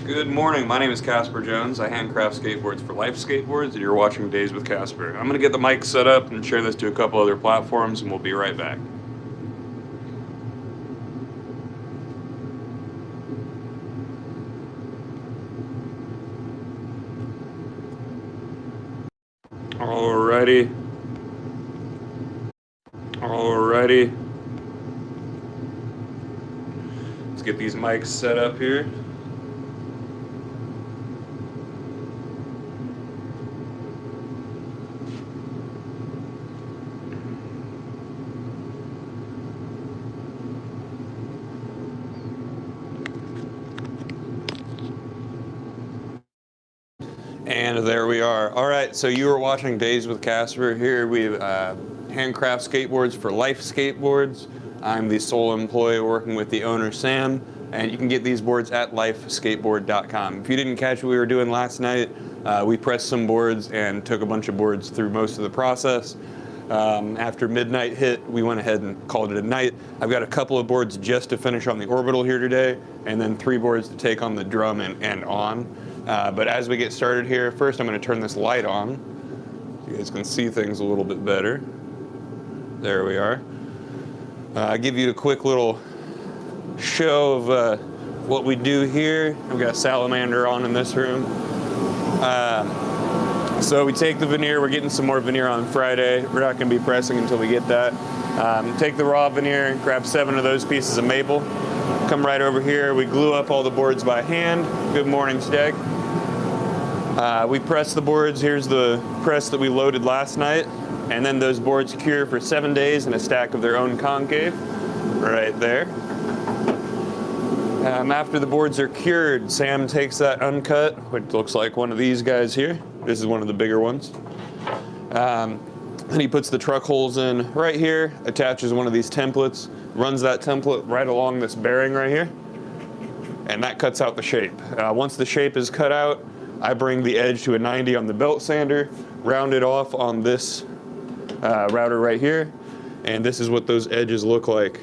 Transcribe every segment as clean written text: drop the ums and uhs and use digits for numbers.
Good morning, my name is Casper Jones. I handcraft skateboards for Life Skateboards, and you're watching Days with Casper. I'm going to get the mic set up and share this to a couple other platforms, and we'll be right back. Alrighty. Let's get these mics set up here. And there we are. All right, so you are watching Days with Casper. Here we handcraft skateboards for Life Skateboards. I'm the sole employee working with the owner, Sam, and you can get these boards at lifeskateboard.com. If you didn't catch what we were doing last night, we pressed some boards and took a bunch of boards through most of the process. After midnight hit, we went ahead and called it a night. I've got a couple of boards just to finish on the orbital here today, and then 3 boards to take on the drum and on. But as we get started here, first I'm going to turn this light on so you guys can see things a little bit better. There we are. I'll give you a quick little show of what we do here. I've got a salamander on in this room. So we take the veneer. We're getting some more veneer on Friday. We're not going to be pressing until we get that. Take the raw veneer, grab 7 of those pieces of maple. Come right over here. We glue up all the boards by hand. Good morning, Steg. We press the boards. Here's the press that we loaded last night. And then those boards cure for 7 days in a stack of their own concave. Right there. After the boards are cured, Sam takes that uncut, which looks like one of these guys here. This is one of the bigger ones. And he puts the truck holes in right here, attaches one of these templates, runs that template right along this bearing right here, and that cuts out the shape. Once the shape is cut out, I bring the edge to a 90 on the belt sander, round it off on this router right here, and this is what those edges look like.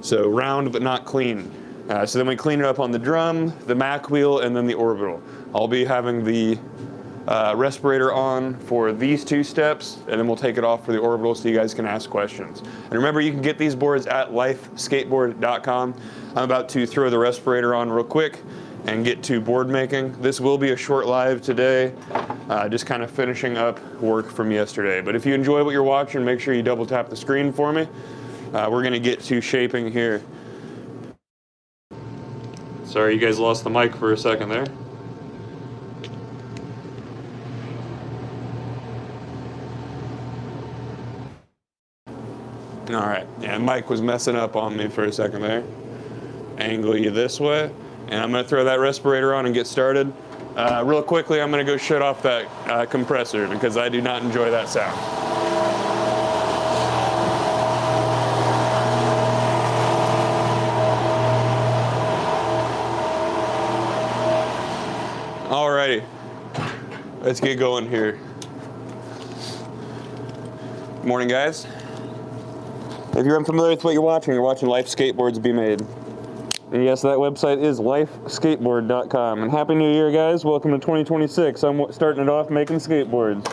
So round but not clean. So then we clean it up on the drum, the Mac wheel, and then the orbital. I'll be having the respirator on for these 2 steps, and then we'll take it off for the orbital so you guys can ask questions. And remember, you can get these boards at lifeskateboard.com. I'm about to throw the respirator on real quick and get to board making. This will be a short live today, just kind of finishing up work from yesterday. But if you enjoy what you're watching, make sure you double tap the screen for me. We're gonna get to shaping here. Sorry, you guys lost the mic for a second there. All right, yeah, mic was messing up on me for a second there. Angle you this way, and I'm gonna throw that respirator on and get started. Real quickly, I'm gonna go shut off that compressor because I do not enjoy that sound. Alrighty, let's get going here. Good morning, guys. If you're unfamiliar with what you're watching Life Skateboards be made. And yes, that website is lifeskateboard.com. And Happy New Year, guys. Welcome to 2026. I'm starting it off making skateboards.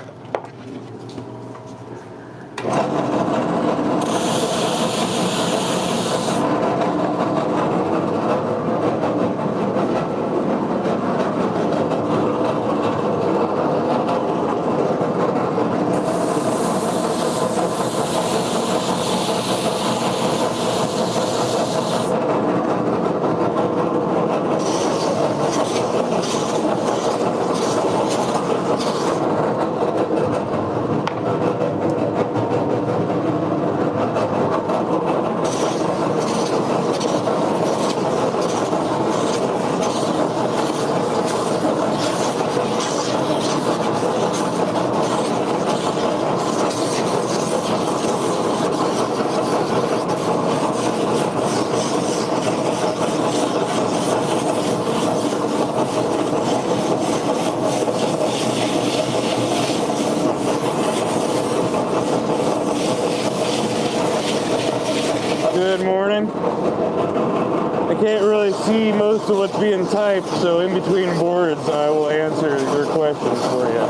see most of what's being typed, so in between boards, I will answer your questions for you.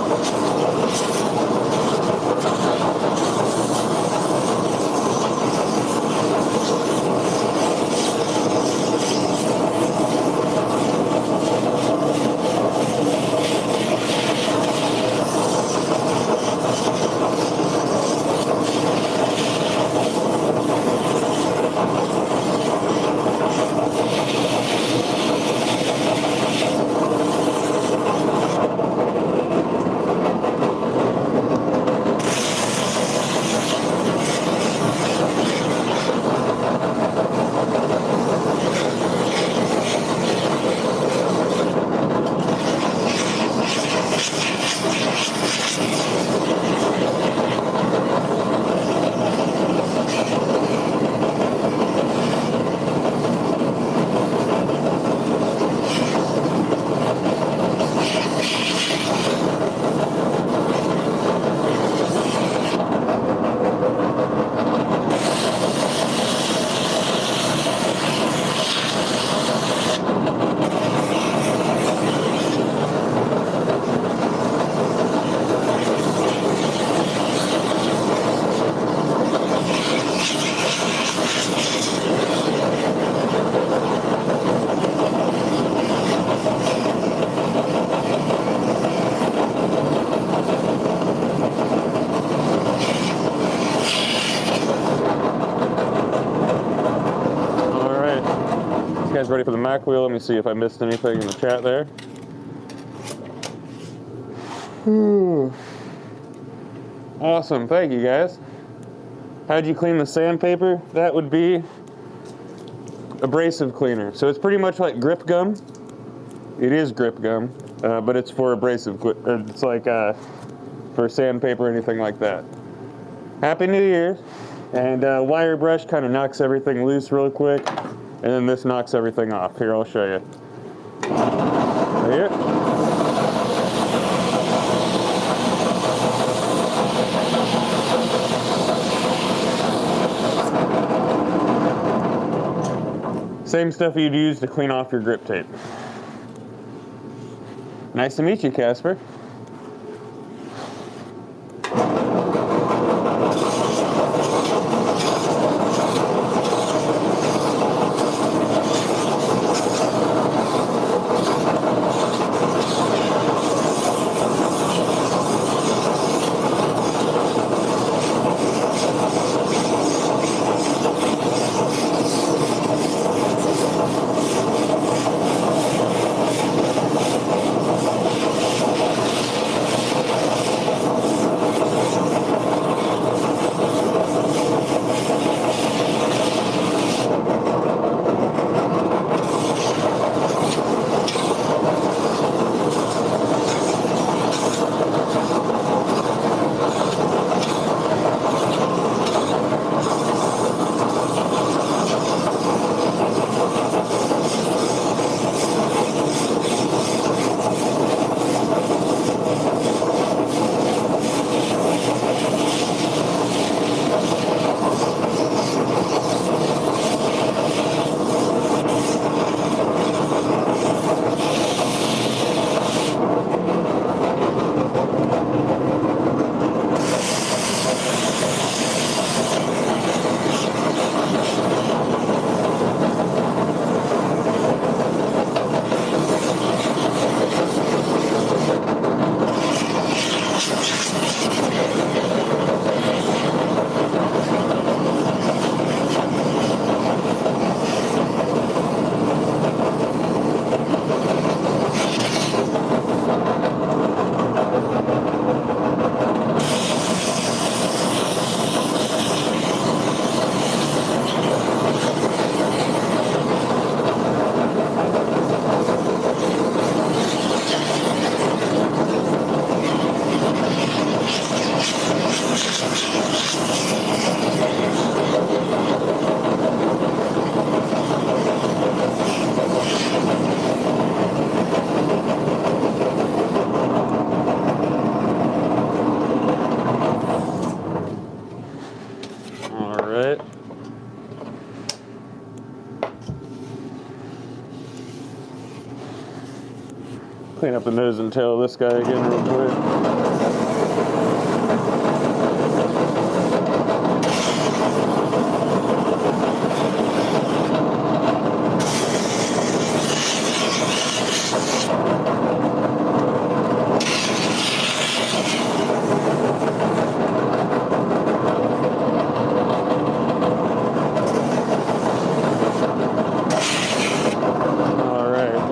Ready for the Mac wheel. Let me see if I missed anything in the chat there. Awesome, thank you guys. How'd you clean the sandpaper? That would be abrasive cleaner. So it's pretty much like grip gum. It is grip gum, but it's for abrasive. It's like for sandpaper or anything like that. Happy New Year. And wire brush kind of knocks everything loose real quick. And then this knocks everything off. Here, I'll show you. Right here. Same stuff you'd use to clean off your grip tape. Nice to meet you, Casper. Clean up the nose and tail of this guy again real quick.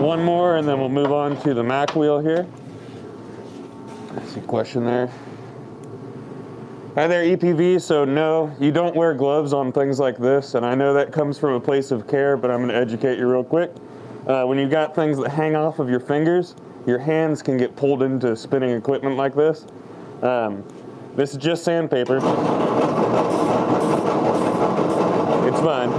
One more and then we'll move on to the Mac wheel here. I see a question there. Hi there, EPV. So no, you don't wear gloves on things like this, and I know that comes from a place of care, but I'm going to educate you real quick. When you've got things that hang off of your fingers, your hands can get pulled into spinning equipment like this. This is just sandpaper. It's fine.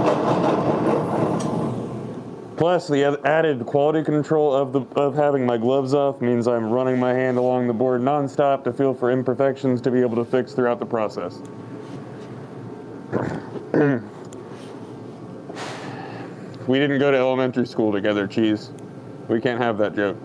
Plus, the added quality control of having my gloves off means I'm running my hand along the board nonstop to feel for imperfections to be able to fix throughout the process. We didn't go to elementary school together, Cheese. We can't have that joke.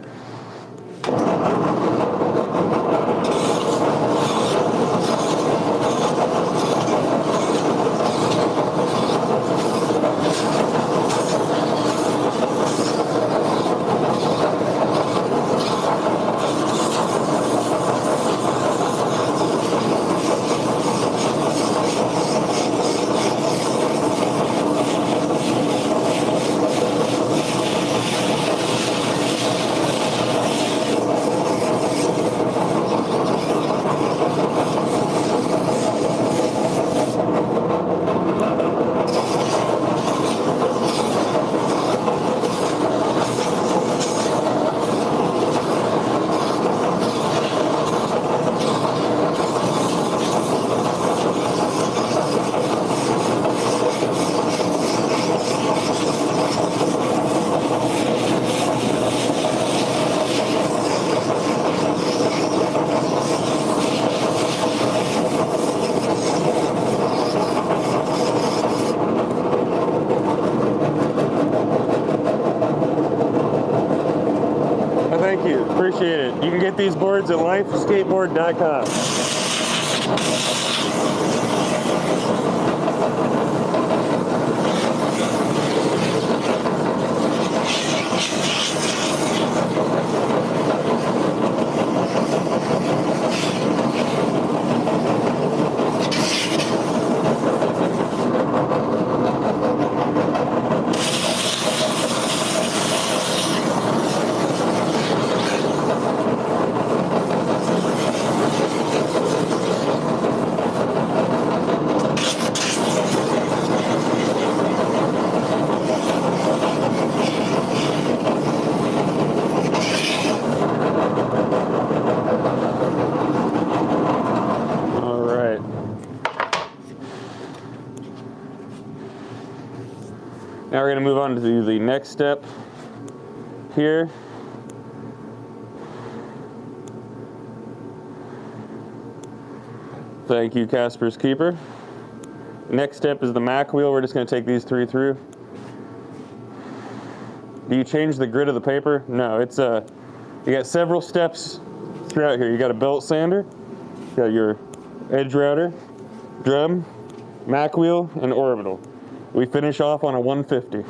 Thank you, appreciate it. You can get these boards at lifeskateboard.com. Now we're going to move on to the next step here. Thank you, Casper's Keeper. Next step is the Mac wheel. We're just going to take these three through. Do you change the grit of the paper? No, it's you got several steps throughout here. You got a belt sander, you got your edge router, drum, Mac wheel, and orbital. We finish off on a 150.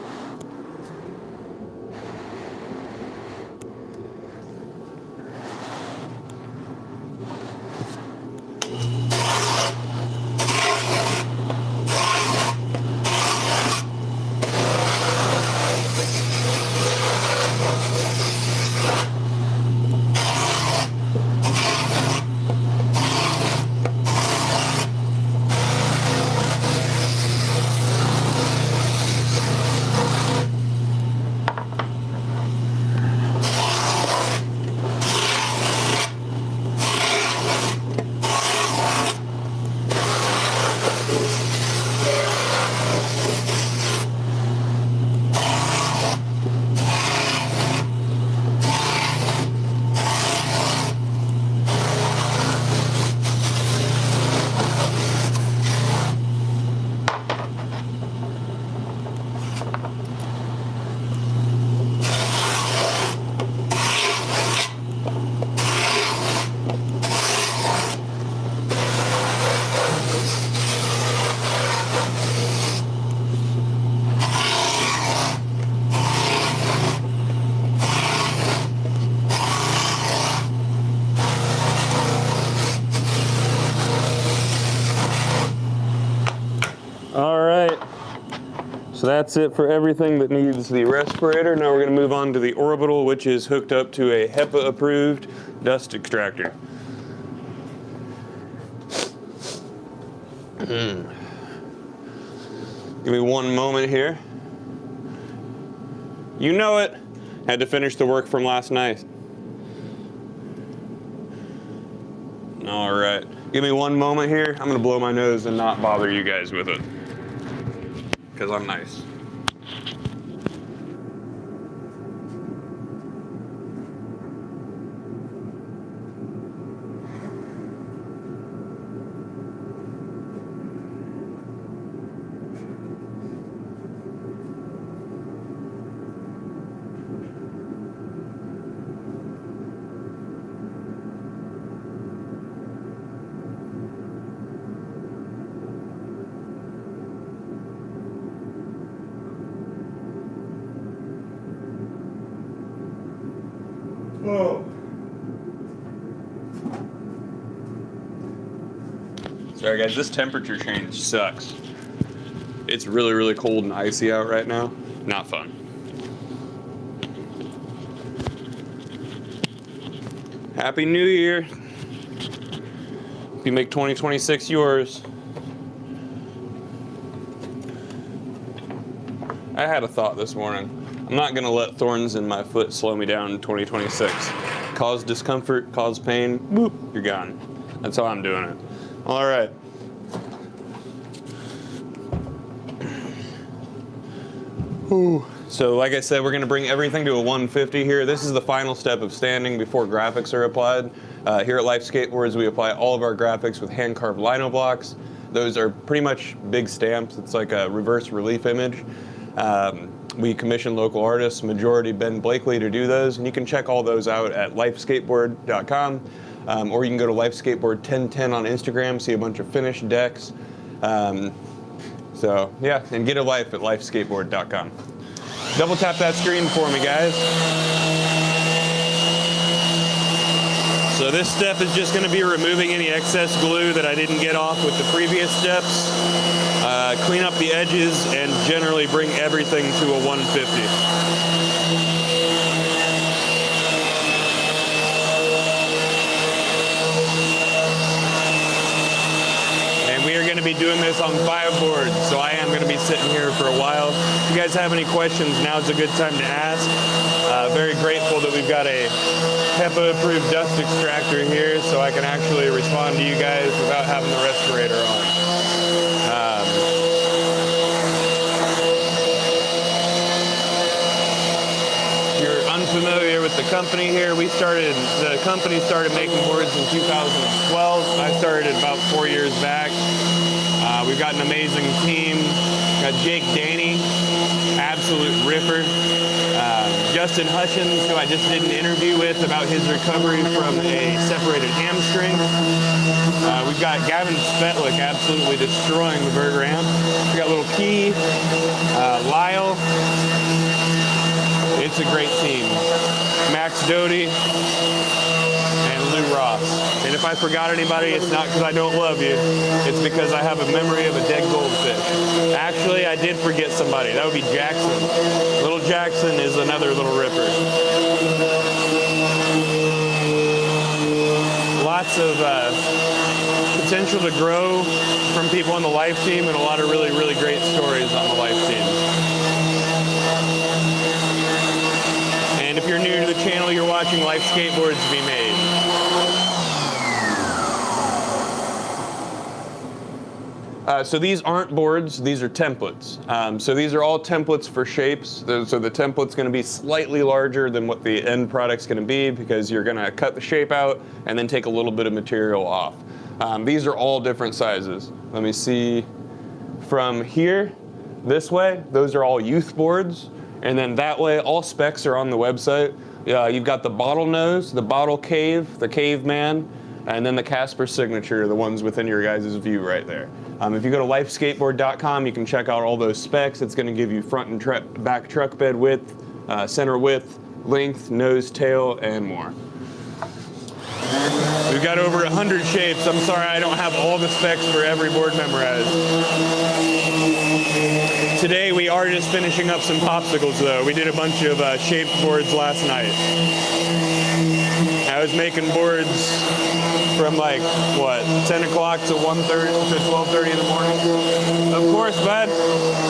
that's it for everything that needs the respirator. Now we're going to move on to the orbital, which is hooked up to a HEPA-approved dust extractor. Give me one moment here. You know it. Had to finish the work from last night. All right. Give me one moment here. I'm going to blow my nose and not bother you guys with it, because I'm nice. Whoa. Sorry guys, this temperature change sucks. It's really, really cold and icy out right now. Not fun. Happy New Year. Hope you make 2026 yours. I had a thought this morning. I'm not gonna let thorns in my foot slow me down in 2026. Cause discomfort, cause pain, boop, you're gone. That's how I'm doing it. All right. Ooh. So like I said, we're gonna bring everything to a 150 here. This is the final step of standing before graphics are applied. Here at Life Skateboards, we apply all of our graphics with hand-carved lino blocks. Those are pretty much big stamps. It's like a reverse relief image. We commission local artists, majority Ben Blakely, to do those, and you can check all those out at lifeskateboard.com, or you can go to lifeskateboard1010 on Instagram, see a bunch of finished decks. So yeah, and get a life at lifeskateboard.com. Double tap that screen for me, guys. So this step is just going to be removing any excess glue that I didn't get off with the previous steps. Clean up the edges and generally bring everything to a 150. And we are going to be doing this on 5 boards, so I am going to be sitting here for a while. If you guys have any questions, now's a good time to ask. Very grateful that we've got a HEPA-approved dust extractor here, so I can actually respond to you guys without having the respirator on. If you're unfamiliar with the company here, the company started making boards in 2012. I started about 4 years back. We've got an amazing team. Got Jake Daney, absolute ripper. Justin Hutchins, who I just did an interview with about his recovery from a separated hamstring. We've got Gavin Spetlick absolutely destroying the Vert ramp. We got little Key, Lyle. It's a great team. Max Doty and Lou Ross. And if I forgot anybody, it's not because I don't love you. It's because I have a memory of a dead goldfish. Actually, I did forget somebody. That would be Jackson. Little Jackson is another little ripper. Lots of potential to grow from people on the Life team, and a lot of really, really great stories on the Life team. And if you're new to the channel, you're watching Life Skateboards be made. So these aren't boards, these are templates. So these are all templates for shapes. So the template's gonna be slightly larger than what the end product's gonna be, because you're gonna cut the shape out and then take a little bit of material off. These are all different sizes. Let me see, from here, this way, those are all youth boards. And then that way, all specs are on the website. You've got the bottle nose, the bottle cave, the caveman, and then the Casper signature, the ones within your guys' view right there. If you go to lifeskateboard.com, you can check out all those specs. It's gonna give you front and back truck bed width, center width, length, nose, tail, and more. We've got over 100 shapes. I'm sorry I don't have all the specs for every board memorized. Today we are just finishing up some popsicles though. We did a bunch of shaped boards last night. I was making boards from like, what, 10 o'clock to 1:30 to 12:30 in the morning. Of course, bud.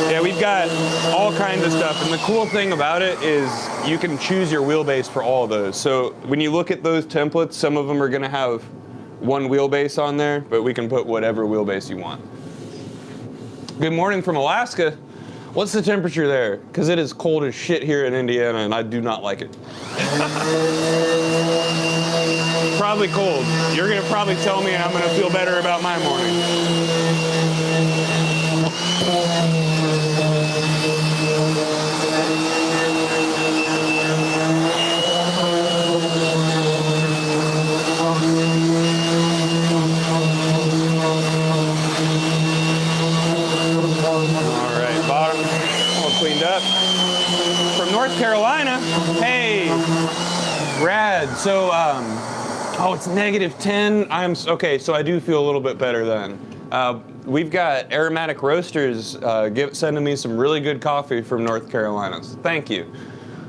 Yeah, we've got all kinds of stuff. And the cool thing about it is you can choose your wheelbase for all of those. So when you look at those templates, some of them are gonna have one wheelbase on there, but we can put whatever wheelbase you want. Good morning from Alaska. What's the temperature there? Because it is cold as shit here in Indiana and I do not like it. Probably cold. You're gonna probably tell me and I'm gonna feel better about my morning. All right, bottom all cleaned up. From North Carolina, hey, rad. So, oh, it's -10. Okay, so I do feel a little bit better then. We've got Aromatic Roasters sending me some really good coffee from North Carolina. So thank you,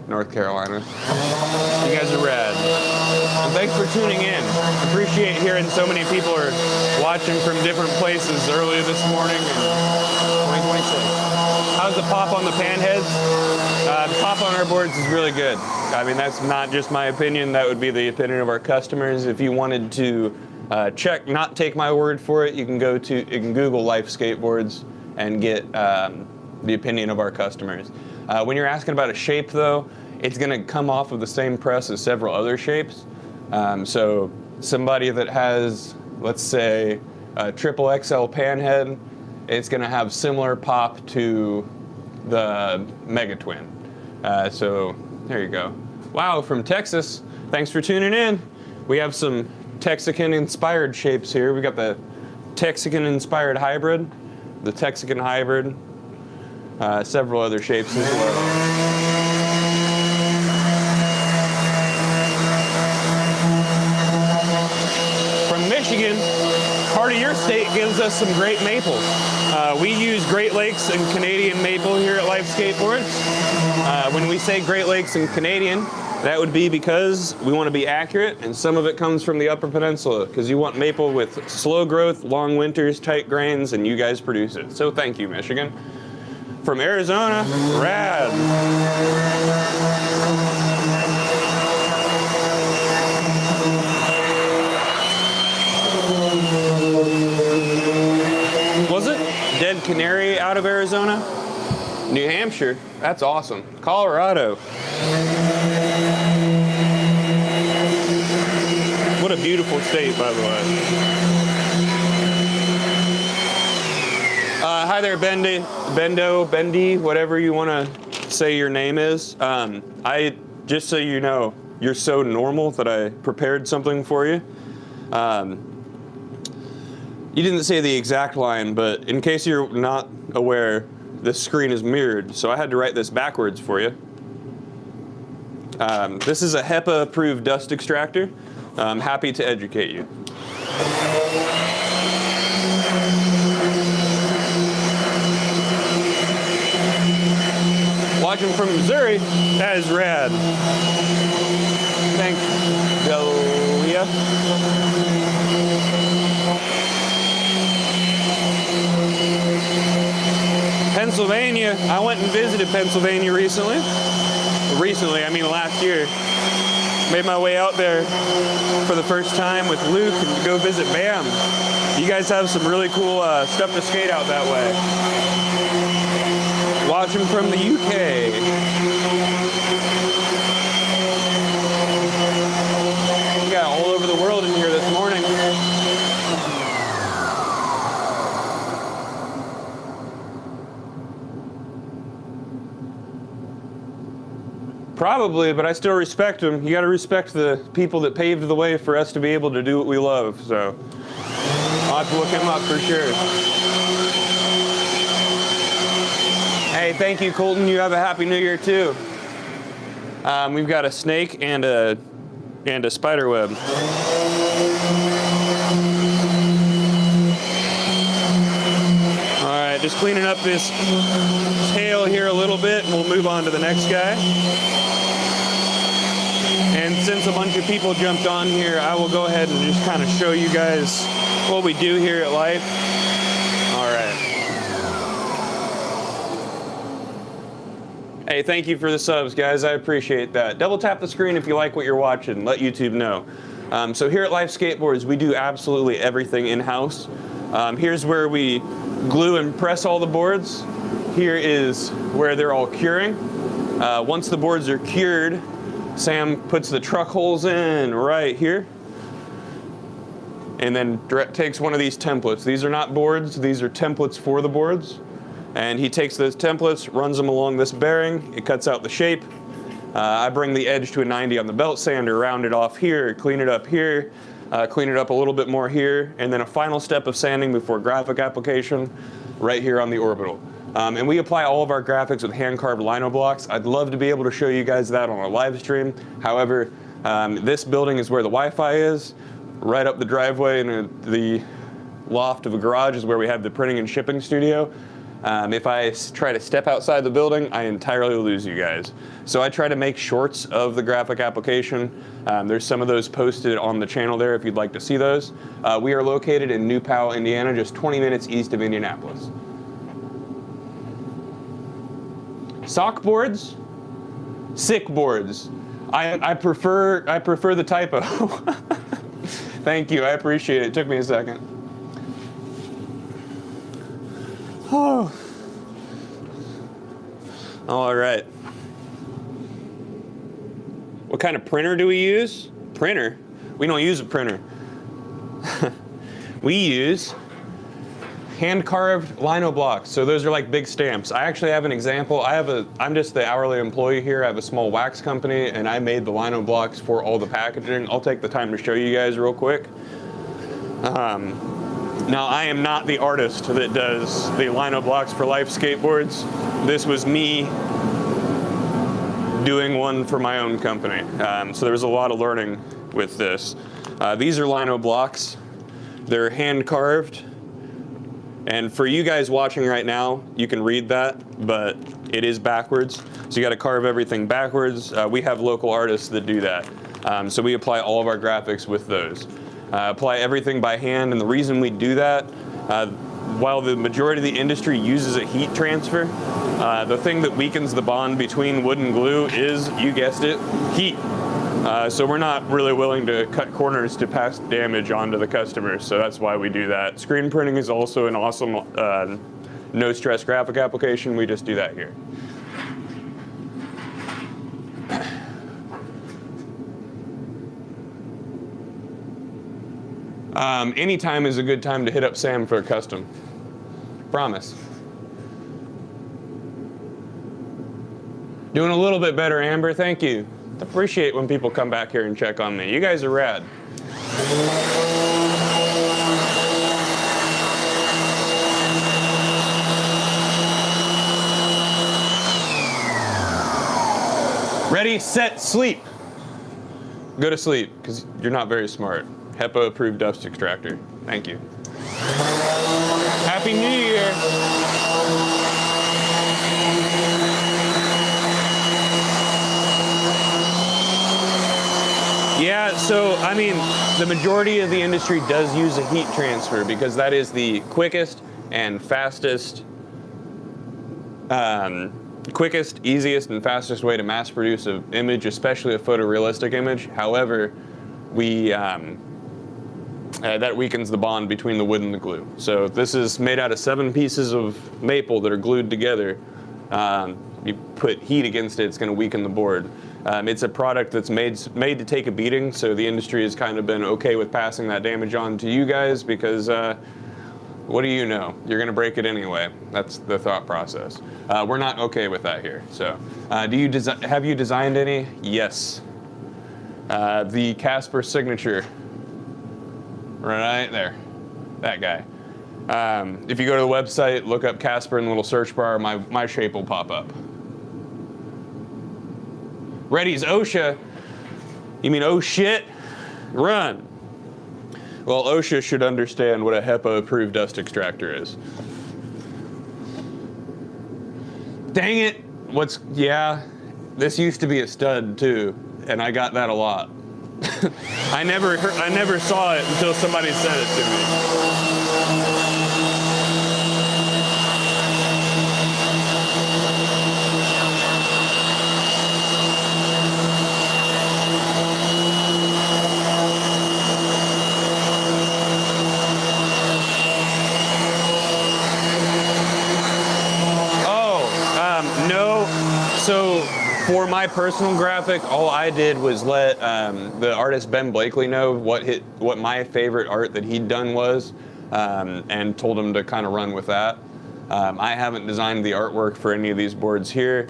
North Carolina. You guys are rad. And thanks for tuning in. Appreciate hearing so many people are watching from different places earlier this morning in 2026. How's the pop on the pan heads? The pop on our boards is really good. I mean, that's not just my opinion, that would be the opinion of our customers. If you wanted to not take my word for it, you can Google Life Skateboards and get the opinion of our customers. When you're asking about a shape though, it's gonna come off of the same press as several other shapes. So somebody that has, let's say, a triple XL pan head, it's gonna have similar pop to the Mega Twin. So there you go. Wow, from Texas. Thanks for tuning in. We have some Texican-inspired shapes here. We got the Texican-inspired hybrid, the Texican hybrid, several other shapes as well. From Michigan, part of your state gives us some great maples. We use Great Lakes and Canadian maple here at Life Skateboards. When we say Great Lakes and Canadian, that would be because we want to be accurate, and some of it comes from the Upper Peninsula, because you want maple with slow growth, long winters, tight grains, and you guys produce it. So thank you, Michigan. From Arizona, rad. Was it Dead Canary out of Arizona? New Hampshire, that's awesome. Colorado. What a beautiful state, by the way. Hi there, Bendy, whatever you want to say your name is. Just so you know, you're so normal that I prepared something for you. You didn't say the exact line, but in case you're not aware, this screen is mirrored, so I had to write this backwards for you. This is a HEPA-approved dust extractor. I'm happy to educate you. Watching from Missouri, that is rad. Thanks, Delia. Pennsylvania, I went and visited Pennsylvania recently. I mean last year. Made my way out there for the first time with Luke and go visit BAM. You guys have some really cool stuff to skate out that way. Watching from the UK. We got all over the world in here this morning. Probably, but I still respect them. You got to respect the people that paved the way for us to be able to do what we love. So I'll have to look him up for sure. Hey, thank you, Colton. You have a happy New Year too. We've got a snake and a spider web. All right. just cleaning up this tail here a little bit, and we'll move on to the next guy. And since a bunch of people jumped on here, I will go ahead and just kind of show you guys what we do here at Life. All right. Hey, thank you for the subs, guys. I appreciate that. Double tap the screen if you like what you're watching. Let YouTube know. So here at Life Skateboards, we do absolutely everything in-house. Here's where we glue and press all the boards. Here is where they're all curing. Once the boards are cured, Sam puts the truck holes in right here, and then takes one of these templates. These are not boards, these are templates for the boards. And he takes those templates, runs them along this bearing, it cuts out the shape. I bring the edge to a 90 on the belt sander, round it off here, clean it up here, clean it up a little bit more here, and then a final step of sanding before graphic application right here on the orbital. And we apply all of our graphics with hand-carved lino blocks. I'd love to be able to show you guys that on a live stream. However, this building is where the Wi-Fi is. Right up the driveway in the loft of a garage is where we have the printing and shipping studio. If I try to step outside the building, I entirely lose you guys. So I try to make shorts of the graphic application. There's some of those posted on the channel there if you'd like to see those. We are located in New Powell, Indiana, just 20 minutes east of Indianapolis. Sock boards, sick boards. I prefer the typo. Thank you, I appreciate it. It took me a second. Oh. All right. What kind of printer do we use? Printer? We don't use a printer. We use hand-carved lino blocks. So those are like big stamps. I actually have an example. I'm just the hourly employee here. I have a small wax company, and I made the lino blocks for all the packaging. I'll take the time to show you guys real quick. Now, I am not the artist that does the lino blocks for Life Skateboards. This was me doing one for my own company. So there was a lot of learning with this. These are lino blocks. They're hand-carved. And for you guys watching right now, you can read that, but it is backwards. So you got to carve everything backwards. We have local artists that do that. So we apply all of our graphics with those. Apply everything by hand, and the reason we do that, while the majority of the industry uses a heat transfer, the thing that weakens the bond between wood and glue is, you guessed it, heat. So we're not really willing to cut corners to pass damage onto the customer, so that's why we do that. Screen printing is also an awesome no-stress graphic application. We just do that here. Anytime is a good time to hit up Sam for a custom. Promise. Doing a little bit better, Amber. Thank you. Appreciate when people come back here and check on me. You guys are rad. Ready, set, sleep. Go to sleep, because you're not very smart. HEPA approved dust extractor. Thank you. Happy New Year. Yeah, so I mean, the majority of the industry does use a heat transfer because that is the quickest and fastest, easiest and fastest way to mass produce an image, especially a photorealistic image. However, that weakens the bond between the wood and the glue. So this is made out of 7 pieces of maple that are glued together. You put heat against it, it's going to weaken the board. It's a product that's made to take a beating, so the industry has kind of been okay with passing that damage on to you guys because what do you know? You're going to break it anyway. That's the thought process. We're not okay with that here. So have you designed any? Yes. The Casper signature. Right there, that guy. If you go to the website, look up Casper in the little search bar, my shape will pop up. Ready's OSHA. You mean oh shit? Run. Well, OSHA should understand what a HEPA approved dust extractor is. Dang it. Yeah, this used to be a stud too, and I got that a lot. I never saw it until somebody said it to me. So for my personal graphic, all I did was let the artist Ben Blakely know what my favorite art that he'd done was, and told him to kind of run with that. I haven't designed the artwork for any of these boards here,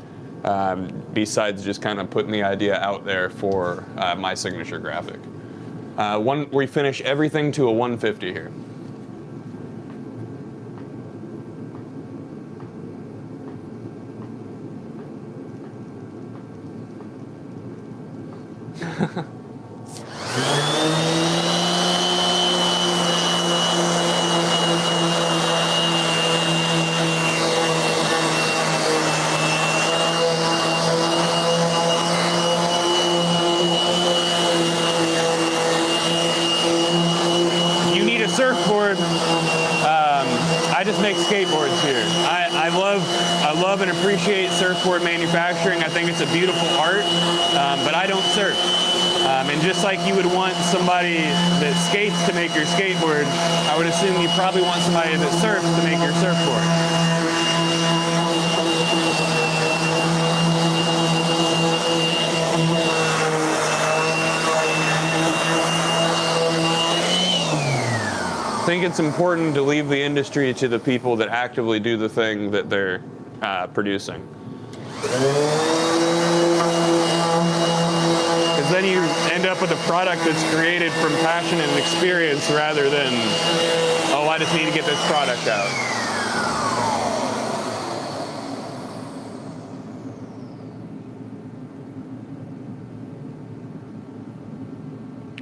besides just kind of putting the idea out there for my signature graphic. We finish everything to a 150 here. You need a surfboard. I just make skateboards here. I love and appreciate surfboard manufacturing. I think it's a beautiful art, but I don't surf. And just like you would want somebody that skates to make your skateboard, I would assume you probably want somebody that surfs to make your surfboard. I think it's important to leave the industry to the people that actively do the thing that they're producing. Because then you end up with a product that's created from passion and experience rather than, oh, I just need to get this product out.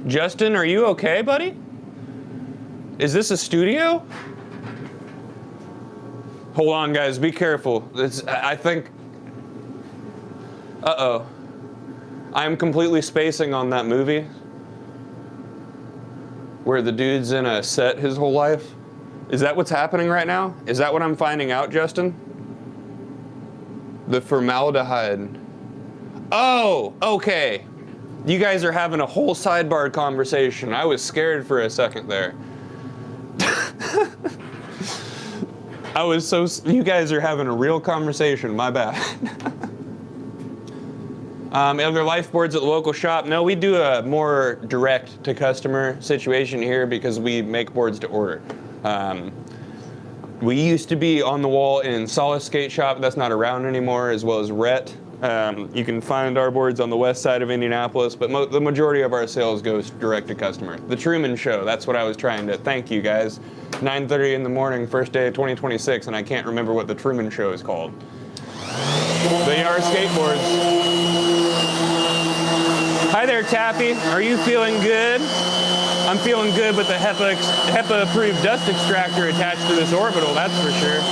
Justin, are you okay, buddy? Is this a studio? Hold on, guys. Be careful. I think... Uh-oh. I'm completely spacing on that movie where the dude's in a set his whole life. Is that what's happening right now? Is that what I'm finding out, Justin? The formaldehyde. Oh, okay. You guys are having a whole sidebar conversation. I was scared for a second there. You guys are having a real conversation, my bad. Other life boards at the local shop? No, we do a more direct to customer situation here because we make boards to order. We used to be on the wall in Solace Skate Shop, that's not around anymore, as well as Rhett. You can find our boards on the west side of Indianapolis, but the majority of our sales goes direct to customer. The Truman Show, that's what I was trying to, thank you guys. 9:30 in the morning, first day of 2026, and I can't remember what the Truman Show is called. They are skateboards. Hi there, Taffy. Are you feeling good? I'm feeling good with the HEPA-approved dust extractor attached to this orbital, that's for sure.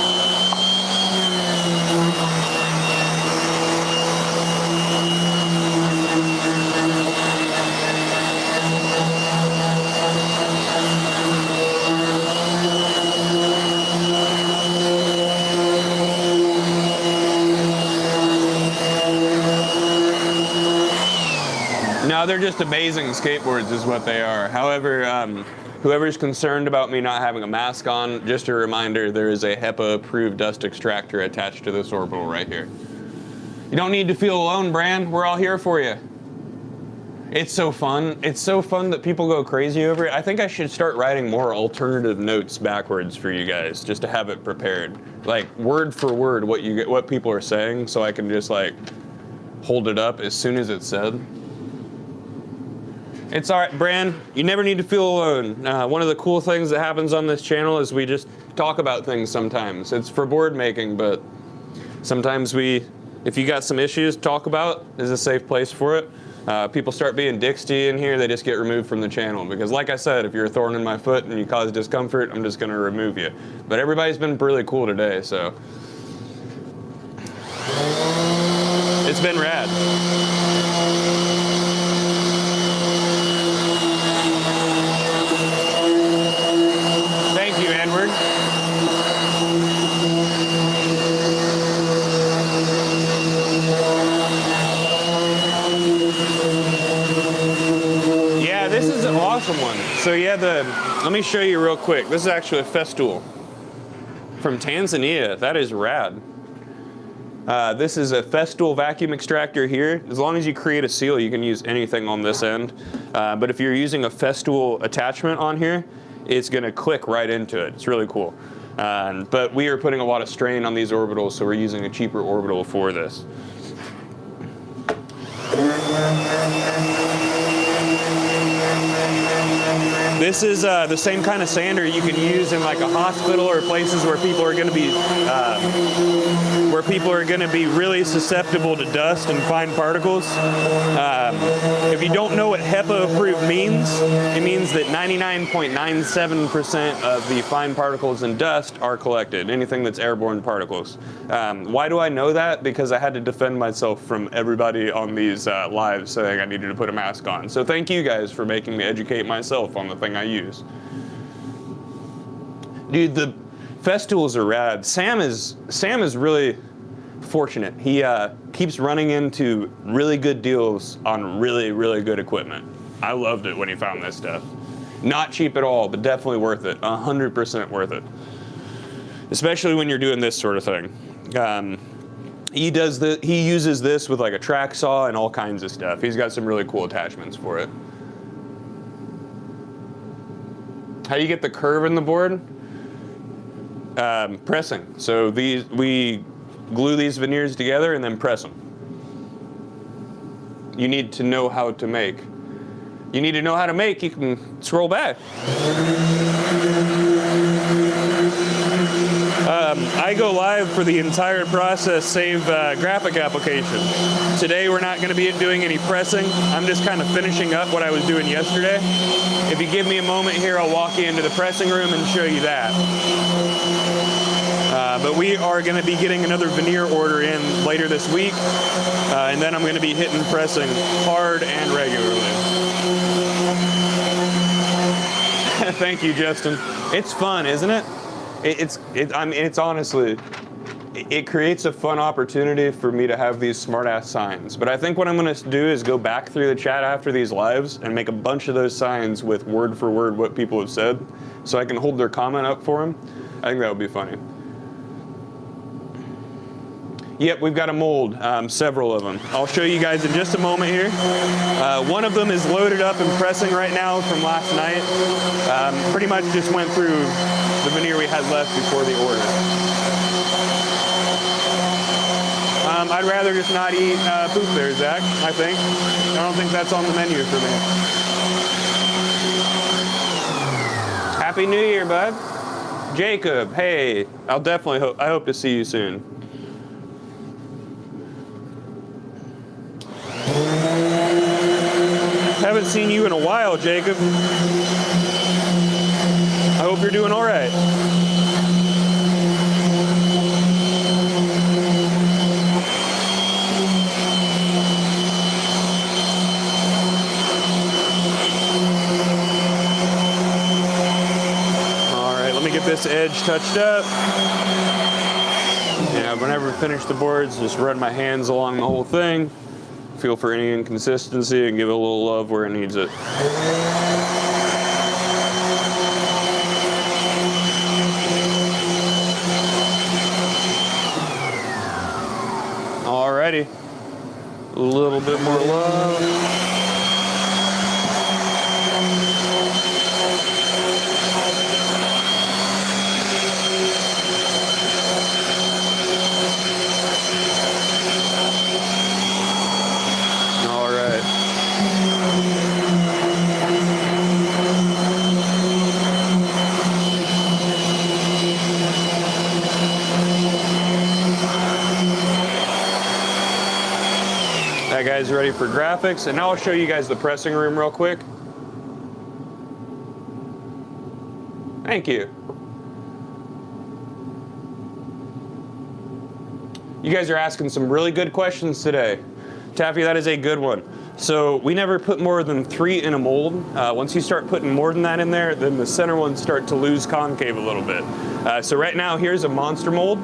No, they're just amazing skateboards is what they are. However, whoever's concerned about me not having a mask on, just a reminder, there is a HEPA-approved dust extractor attached to this orbital right here. You don't need to feel alone, Bran. We're all here for you. It's so fun. It's so fun that people go crazy over it. I think I should start writing more alternative notes backwards for you guys, just to have it prepared. Like, word for word what people are saying, so I can just, like, hold it up as soon as it's said. It's all right, Bran. You never need to feel alone. One of the cool things that happens on this channel is we just talk about things sometimes. It's for board making, but sometimes if you got some issues to talk about, is a safe place for it. People start being dicks to you in here, they just get removed from the channel. Because like I said, if you're a thorn in my foot and you cause discomfort, I'm just gonna remove you. But everybody's been really cool today, so. It's been rad. Thank you, Edward. Yeah, this is an awesome one. So yeah, let me show you real quick. This is actually a Festool from Tanzania. That is rad. This is a Festool vacuum extractor here. As long as you create a seal, you can use anything on this end. But if you're using a Festool attachment on here, it's gonna click right into it. It's really cool. But we are putting a lot of strain on these orbitals, so we're using a cheaper orbital for this. This is the same kind of sander you can use in like a hospital or places where people are going to be really susceptible to dust and fine particles. If you don't know what HEPA approved means, it means that 99.97% of the fine particles and dust are collected, anything that's airborne particles. Why do I know that? Because I had to defend myself from everybody on these lives saying I needed to put a mask on. So thank you guys for making me educate myself on the thing I use. Dude, the Festools are rad. Sam is really fortunate. He keeps running into really good deals on really, really good equipment. I loved it when he found this stuff. Not cheap at all, but definitely worth it. 100% worth it. Especially when you're doing this sort of thing. He uses this with like a track saw and all kinds of stuff. He's got some really cool attachments for it. How do you get the curve in the board? Pressing. So we glue these veneers together and then press them. You need to know how to make. You need to know how to make, you can scroll back. I go live for the entire process, save graphic application. Today we're not going to be doing any pressing. I'm just kind of finishing up what I was doing yesterday. If you give me a moment here, I'll walk you into the pressing room and show you that. But we are going to be getting another veneer order in later this week, and then I'm going to be hitting pressing hard and regularly. Thank you, Justin. It's fun, isn't it? I mean, it's honestly, it creates a fun opportunity for me to have these smart-ass signs. But I think what I'm going to do is go back through the chat after these lives and make a bunch of those signs with word for word what people have said, so I can hold their comment up for them. I think that would be funny. Yep, we've got a mold, several of them. I'll show you guys in just a moment here. One of them is loaded up and pressing right now from last night. Pretty much just went through the veneer we had left before the order. I'd rather just not eat poop there, Zach, I think. I don't think that's on the menu for me. Happy New Year, bud. Jacob, hey, I hope to see you soon. Haven't seen you in a while, Jacob. I hope you're doing all right. All right, let me get this edge touched up. Yeah, whenever I finish the boards, just run my hands along the whole thing. Feel for any inconsistency and give it a little love where it needs it. Alrighty, a little bit more love. That guy's ready for graphics, and now I'll show you guys the pressing room real quick. Thank you. You guys are asking some really good questions today. Taffy, that is a good one. So we never put more than 3 in a mold. Once you start putting more than that in there, then the center ones start to lose concave a little bit. So right now, here's a monster mold.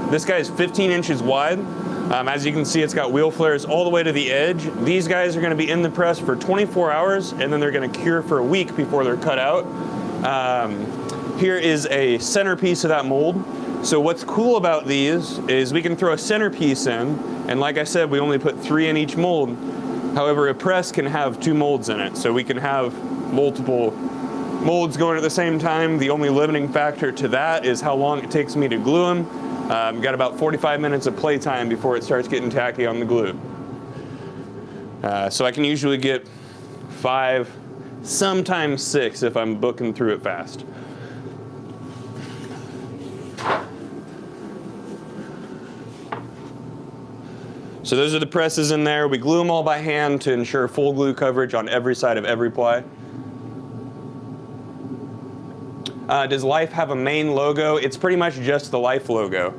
This guy is 15 inches wide. As you can see, it's got wheel flares all the way to the edge. These guys are gonna be in the press for 24 hours, and then they're gonna cure for a week before they're cut out. Here is a centerpiece of that mold. So what's cool about these is we can throw a centerpiece in, and like I said, we only put 3 in each mold. However, a press can have 2 molds in it, so we can have multiple molds going at the same time. The only limiting factor to that is how long it takes me to glue them. Got about 45 minutes of play time before it starts getting tacky on the glue. So I can usually get 5, sometimes 6 if I'm booking through it fast. So those are the presses in there. We glue them all by hand to ensure full glue coverage on every side of every ply. Does Life have a main logo? It's pretty much just the Life logo.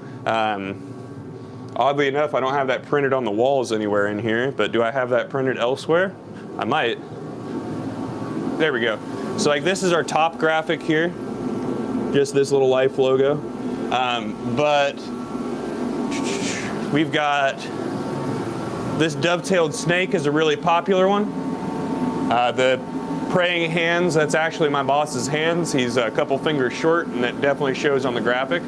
Oddly enough, I don't have that printed on the walls anywhere in here, but do I have that printed elsewhere? I might. There we go. So like this is our top graphic here, just this little Life logo. But we've got this dovetailed snake is a really popular one. The praying hands, that's actually my boss's hands. He's a couple fingers short, and that definitely shows on the graphic.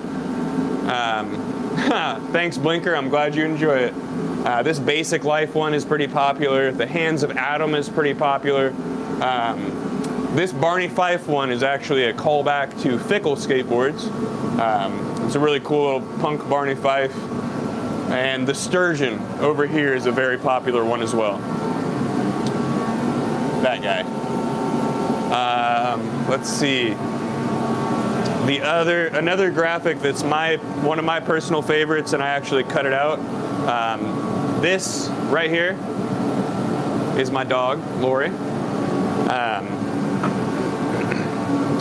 Thanks, Blinker. I'm glad you enjoy it. This basic Life one is pretty popular. The Hands of Adam is pretty popular. This Barney Fife one is actually a callback to Fickle Skateboards. It's a really cool little punk Barney Fife. And the Sturgeon over here is a very popular one as well. That guy. Let's see. Another graphic that's one of my personal favorites, and I actually cut it out. This right here is my dog, Lori.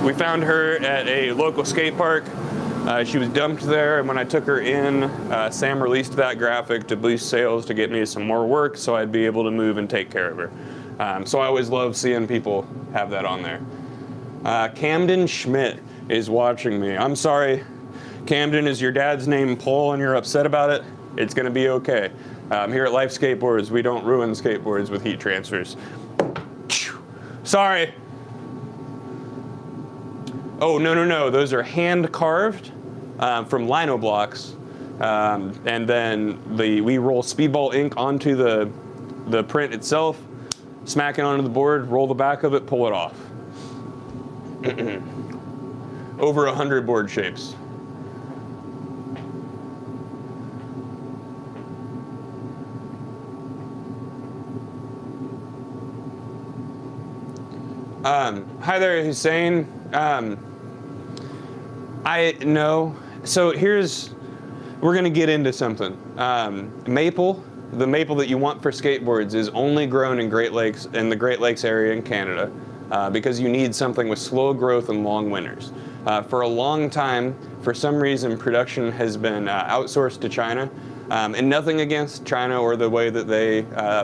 We found her at a local skate park. She was dumped there, and when I took her in, Sam released that graphic to boost sales to get me some more work so I'd be able to move and take care of her. So I always love seeing people have that on there. Camden Schmidt is watching me. I'm sorry, Camden, is your dad's name Paul and you're upset about it? It's gonna be okay. Here at Life Skateboards, we don't ruin skateboards with heat transfers. Sorry. Oh, no, those are hand carved from Lino blocks. And then we roll speedball ink onto the print itself, smack it onto the board, roll the back of it, pull it off. Over 100 board shapes. Hi there, Hussein. So we're gonna get into something. Maple, the maple that you want for skateboards is only grown in the Great Lakes area in Canada, because you need something with slow growth and long winters. For a long time, for some reason, production has been outsourced to China, and nothing against China or the way that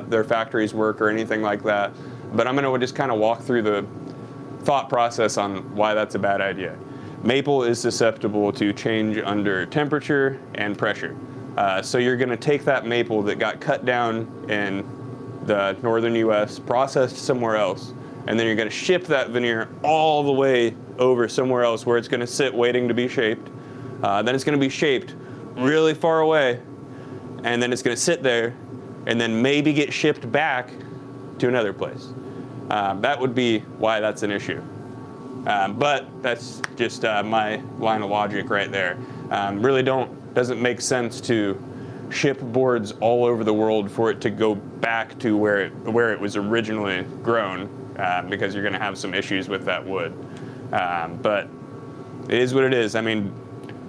their factories work or anything like that. But I'm gonna just kind of walk through the thought process on why that's a bad idea. Maple is susceptible to change under temperature and pressure. So you're gonna take that maple that got cut down in the northern US, processed somewhere else, and then you're gonna ship that veneer all the way over somewhere else where it's gonna sit waiting to be shaped. Then it's gonna be shaped really far away, and then it's gonna sit there, and then maybe get shipped back to another place. That would be why that's an issue. But that's just my line of logic right there. Really doesn't make sense to ship boards all over the world for it to go back to where it was originally grown, because you're gonna have some issues with that wood. But it is what it is. I mean,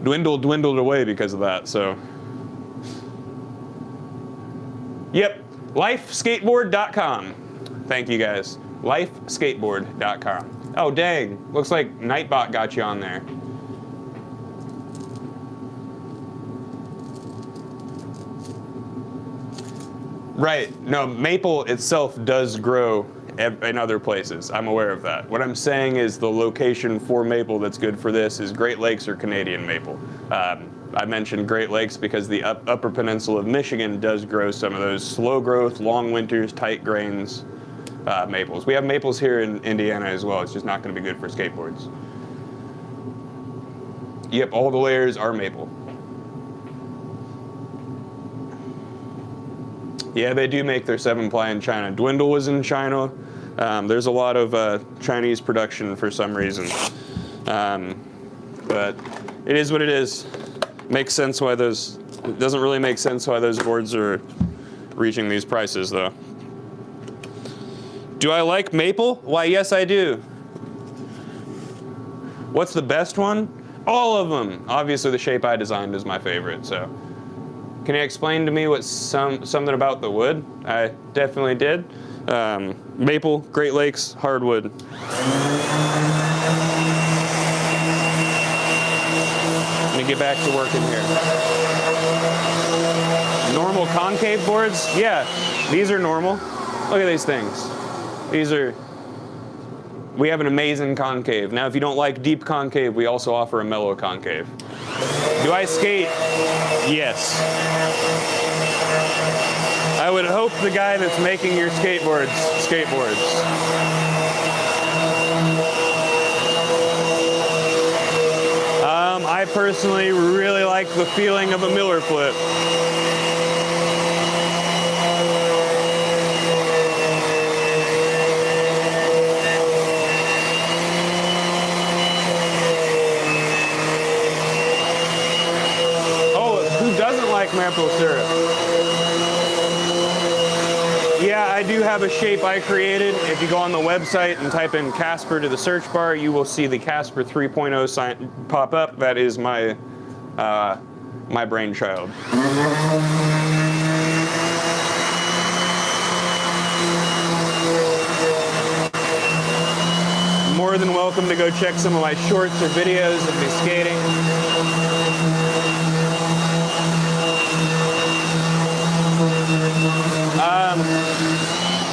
dwindled away because of that, so. Yep, lifeskateboard.com. Thank you guys. Lifeskateboard.com. Oh dang, looks like Nightbot got you on there. Right. No, maple itself does grow in other places. I'm aware of that. What I'm saying is the location for maple that's good for this is Great Lakes or Canadian maple. I mentioned Great Lakes because the upper peninsula of Michigan does grow some of those slow growth, long winters, tight grains maples. We have maples here in Indiana as well. It's just not going to be good for skateboards. Yep, all the layers are maple. Yeah, they do make their 7-ply in China. Dwindle was in China. There's a lot of Chinese production for some reason. But it is what it is. Makes sense why those, it doesn't really make sense why those boards are reaching these prices though. Do I like maple? Why, yes I do. What's the best one? All of them. Obviously the shape I designed is my favorite, so. Can you explain to me what something about the wood? I definitely did. Maple, Great Lakes, hardwood. Let me get back to working here. Normal concave boards? Yeah, these are normal. Look at these things. We have an amazing concave. Now, if you don't like deep concave, we also offer a mellow concave. Do I skate? Yes. I would hope the guy that's making your skateboards. I personally really like the feeling of a Miller flip. Maple syrup. Yeah, I do have a shape I created. If you go on the website and type in Casper to the search bar, you will see the Casper 3.0 sign pop up. That is my my brainchild. More than welcome to go check some of my shorts or videos of me skating.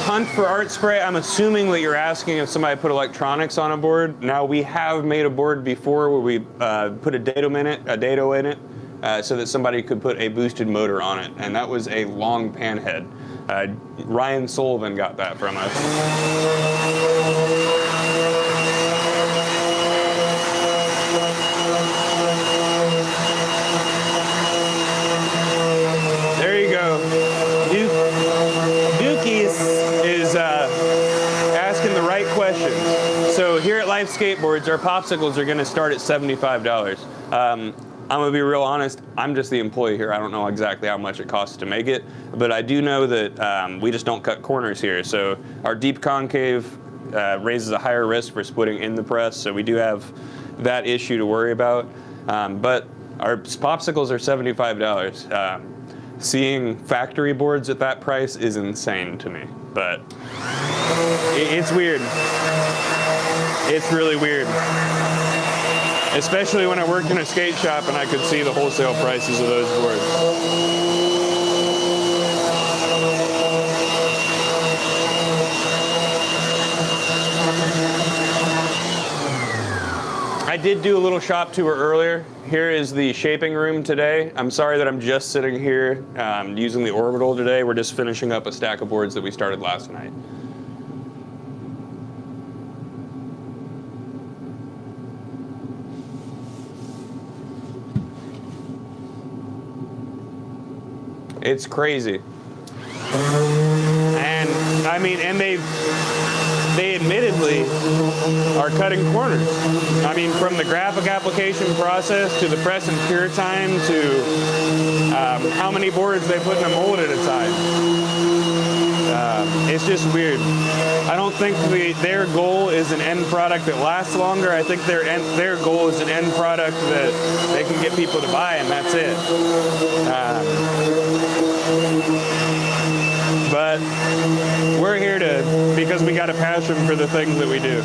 Hunt for art spray. I'm assuming that you're asking if somebody put electronics on a board. Now, we have made a board before where we put a dado in it, so that somebody could put a boosted motor on it, and that was a long pan head. Ryan Sullivan got that from us. There you go. Asking the right questions. So here at Life Skateboards, our popsicles are going to start at $75. I'm going to be real honest, I'm just the employee here. I don't know exactly how much it costs to make it, but I do know that we just don't cut corners here. So our deep concave raises a higher risk for splitting in the press, so we do have that issue to worry about. But our popsicles are $75. Seeing factory boards at that price is insane to me, but it's weird. It's really weird. Especially when I worked in a skate shop and I could see the wholesale prices of those boards. I did do a little shop tour earlier. Here is the shaping room today. I'm sorry that I'm just sitting here using the orbital today. We're just finishing up a stack of boards that we started last night. It's crazy. And I mean, and they admittedly are cutting corners. I mean, from the graphic application process to the press and cure time to how many boards they put in a mold at a time. It's just weird. I don't think their goal is an end product that lasts longer. I think their goal is an end product that they can get people to buy, and that's it. But we're here because because we got a passion for the things that we do.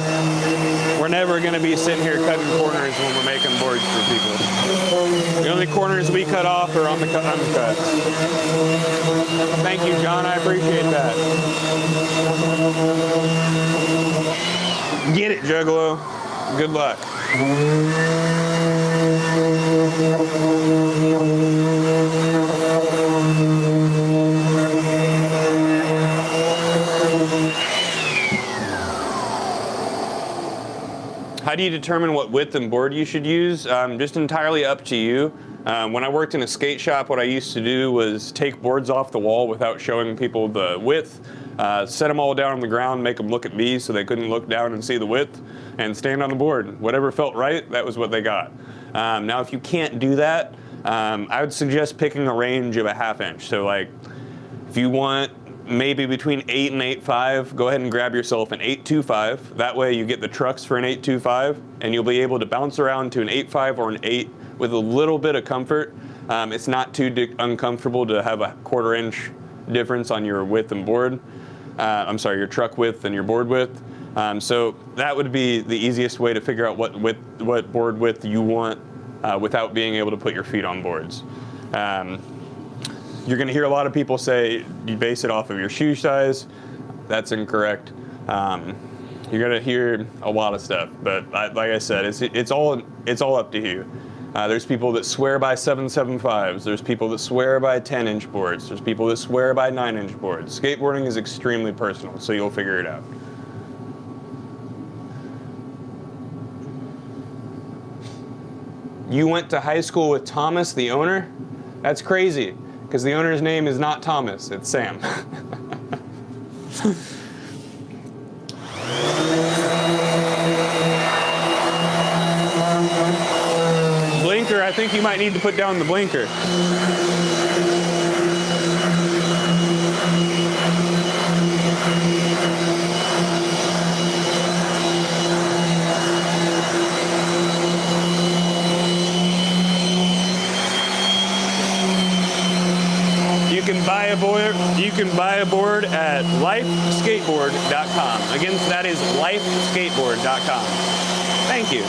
We're never going to be sitting here cutting corners when we're making boards for people. The only corners we cut off are on the uncuts. Thank you, John. I appreciate that. Get it, Juggalo. Good luck. How do you determine what width and board you should use? Just entirely up to you. When I worked in a skate shop, what I used to do was take boards off the wall without showing people the width, set them all down on the ground, make them look at me so they couldn't look down and see the width, and stand on the board. Whatever felt right, that was what they got. Now, if you can't do that, I would suggest picking a range of a 1/2 inch. So like, if you want maybe between 8 and 8.5, go ahead and grab yourself an 8.25. That way you get the trucks for an 8.25, and you'll be able to bounce around to an 8.5 or an 8 with a little bit of comfort. It's not too uncomfortable to have a 1/4 inch difference on your width and board. I'm sorry, your truck width and your board width. So that would be the easiest way to figure out what board width you want without being able to put your feet on boards. You're going to hear a lot of people say you base it off of your shoe size. That's incorrect. You're going to hear a lot of stuff, but like I said, it's all up to you. There's people that swear by 7.75s. There's people that swear by 10-inch boards. There's people that swear by 9-inch boards. Skateboarding is extremely personal, so you'll figure it out. You went to high school with Thomas, the owner? That's crazy, because the owner's name is not Thomas, it's Sam. Blinker, I think you might need to put down the blinker. You can buy a board at lifeskateboard.com. Again, that is lifeskateboard.com. Thank you.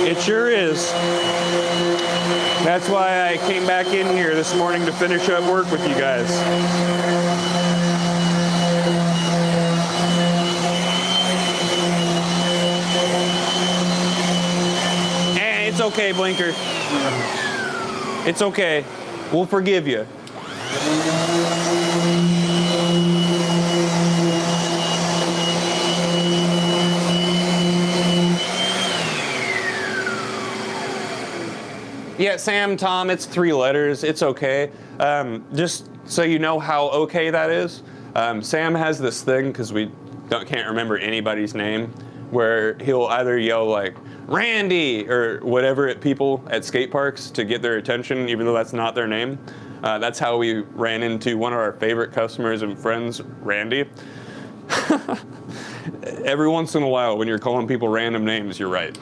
It sure is. That's why I came back in here this morning to finish up work with you guys. It's okay, Blinker. It's okay. We'll forgive you. Yeah, Sam, Tom, it's 3 letters. It's okay. Just so you know how okay that is, Sam has this thing, because we can't remember anybody's name, where he'll either yell like, Randy, or whatever at people at skate parks to get their attention, even though that's not their name. That's how we ran into one of our favorite customers and friends, Randy. Every once in a while, when you're calling people random names, you're right.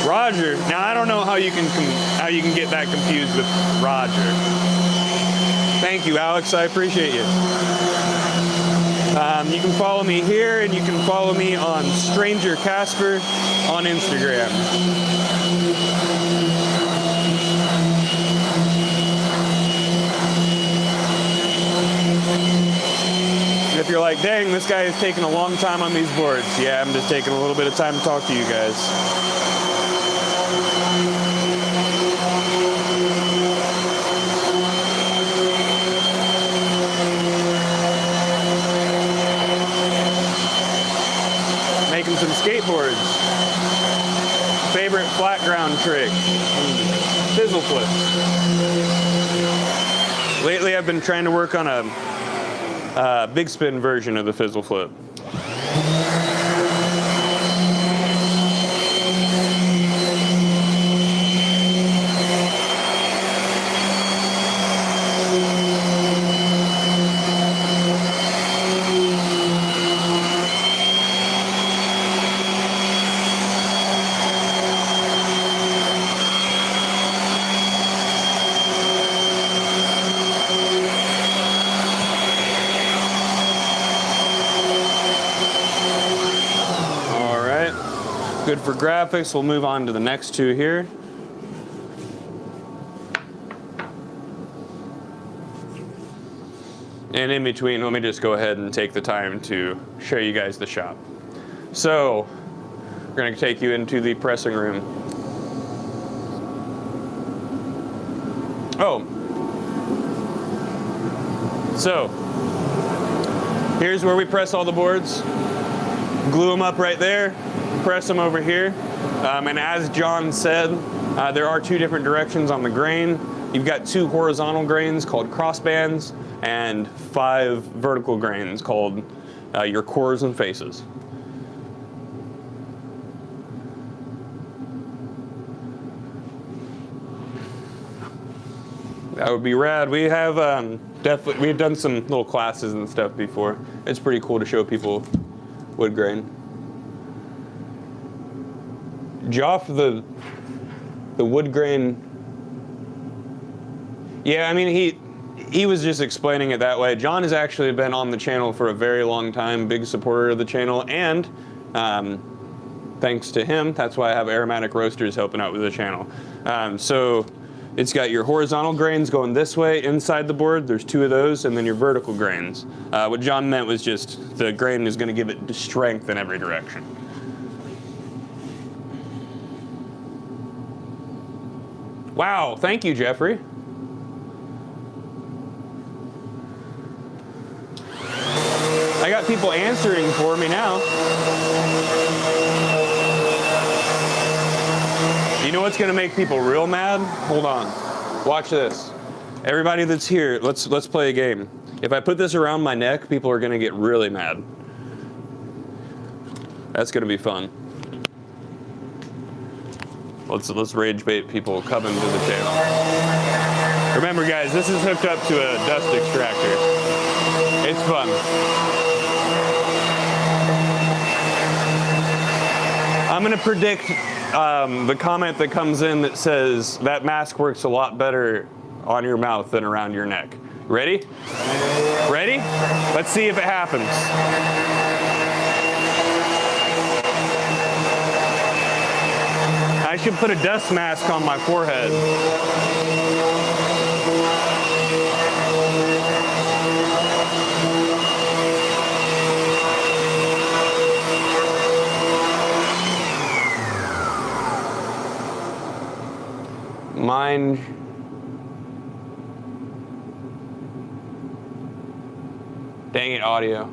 Roger. Now I don't know how you can get that confused with Roger. Thank you, Alex. I appreciate you. You can follow me here, and you can follow me on Stranger Casper on Instagram. If you're like, dang, this guy is taking a long time on these boards. Yeah, I'm just taking a little bit of time to talk to you guys. Making some skateboards. Favorite flat ground trick. Fizzle flips. Lately I've been trying to work on a big spin version of the fizzle flip. for graphics, we'll move on to the next two here. And in between, let me just go ahead and take the time to show you guys the shop. So, we're going to take you into the pressing room. Oh. So, here's where we press all the boards. Glue them up right there, press them over here. And as John said, there are two different directions on the grain. You've got 2 horizontal grains called crossbands and 5 vertical grains called your cores and faces. That would be rad. We have we've done some little classes and stuff before. It's pretty cool to show people wood grain. Joff, the wood grain. Yeah, I mean he was just explaining it that way. John has actually been on the channel for a very long time, big supporter of the channel, and thanks to him, that's why I have Aromatic Roasters helping out with the channel. So it's got your horizontal grains going this way inside the board. There's 2 of those, and then your vertical grains. What John meant was just the grain is going to give it strength in every direction. Wow, thank you, Jeffrey. I got people answering for me now. You know what's gonna make people real mad? Hold on, watch this. Everybody that's here, let's play a game. If I put this around my neck, people are gonna get really mad. That's gonna be fun. Let's rage bait people coming to the channel. Remember guys, this is hooked up to a dust extractor. It's fun. I'm gonna predict the comment that comes in that says that mask works a lot better on your mouth than around your neck. Ready? Ready? Let's see if it happens. I should put a dust mask on my forehead. Mine. Dang it, audio.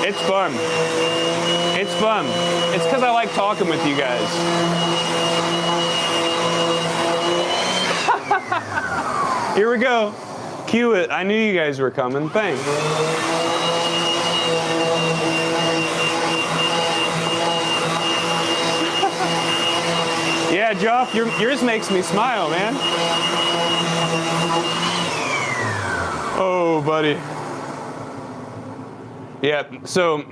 It's fun. It's fun. It's because I like talking with you guys. Here we go. Cue it. I knew you guys were coming. Thanks. Yeah, Joff, yours makes me smile, man. Oh, buddy. Yeah, so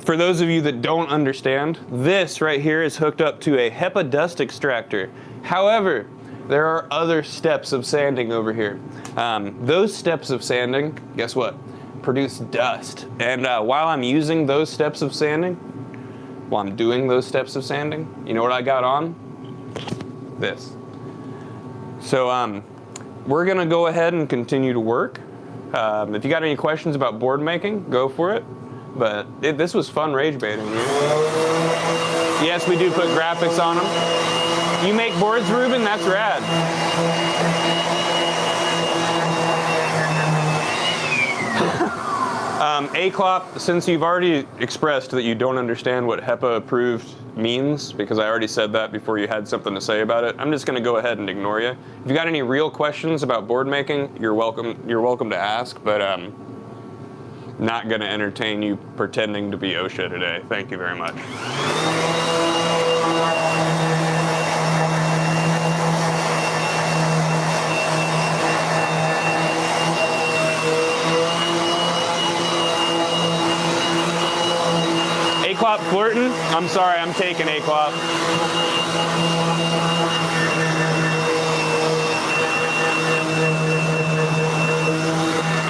for those of you that don't understand, this right here is hooked up to a HEPA dust extractor. However, there are other steps of sanding over here. Those steps of sanding, guess what? Produce dust. And while I'm using those steps of sanding, while I'm doing those steps of sanding, you know what I got on? This. So we're gonna go ahead and continue to work. If you got any questions about board making, go for it. But this was fun rage baiting. Yes, we do put graphics on them. You make boards, Ruben? That's rad. ACLOP, since you've already expressed that you don't understand what HEPA approved means, because I already said that before you had something to say about it, I'm just going to go ahead and ignore you. If you got any real questions about board making, you're welcome to ask, but not going to entertain you pretending to be OSHA today. Thank you very much. A-Clop flirting? I'm sorry, I'm taking A-Clop.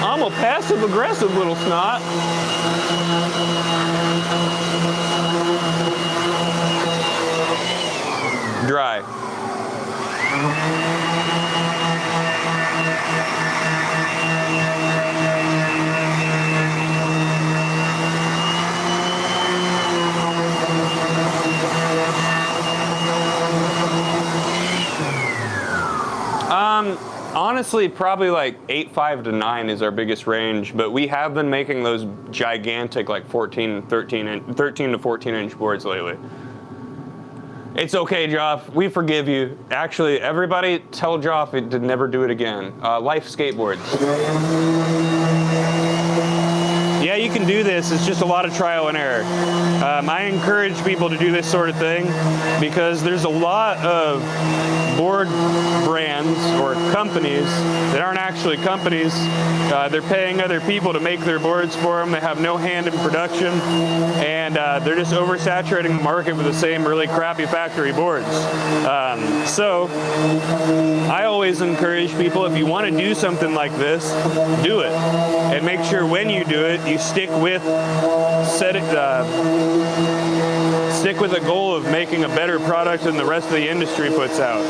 I'm a passive-aggressive little snot. Dry. Honestly, probably like 8.5 to 9 is our biggest range, but we have been making those gigantic like 13 to 14 inch boards lately. It's okay, Joff. We forgive you. Actually, everybody tell Joff to never do it again. Life Skateboards. Yeah, you can do this. It's just a lot of trial and error. I encourage people to do this sort of thing because there's a lot of board brands or companies that aren't actually companies. They're paying other people to make their boards for them. They have no hand in production, and they're just oversaturating the market with the same really crappy factory boards. So I always encourage people, if you want to do something like this, do it. And make sure when you do it, you stick with a goal of making a better product than the rest of the industry puts out.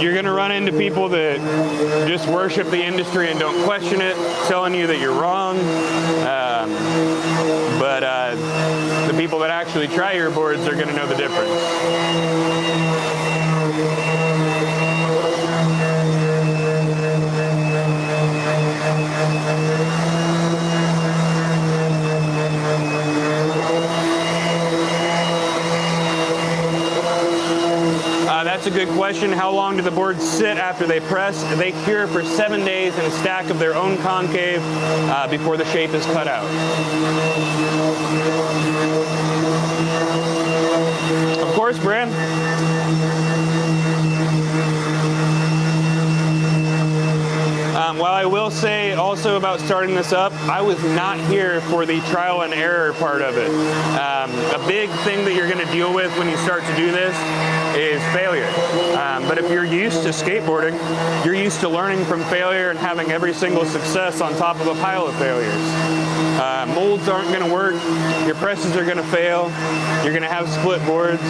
You're going to run into people that just worship the industry and don't question it, telling you that you're wrong. But the people that actually try your boards are going to know the difference. That's a good question. How long do the boards sit after they press? They cure for 7 days in a stack of their own concave before the shape is cut out. Of course, Bran. While I will say also about starting this up, I was not here for the trial and error part of it. A big thing that you're going to deal with when you start to do this is failure. But if you're used to skateboarding, you're used to learning from failure and having every single success on top of a pile of failures. Molds aren't going to work, your presses are going to fail, you're going to have split boards,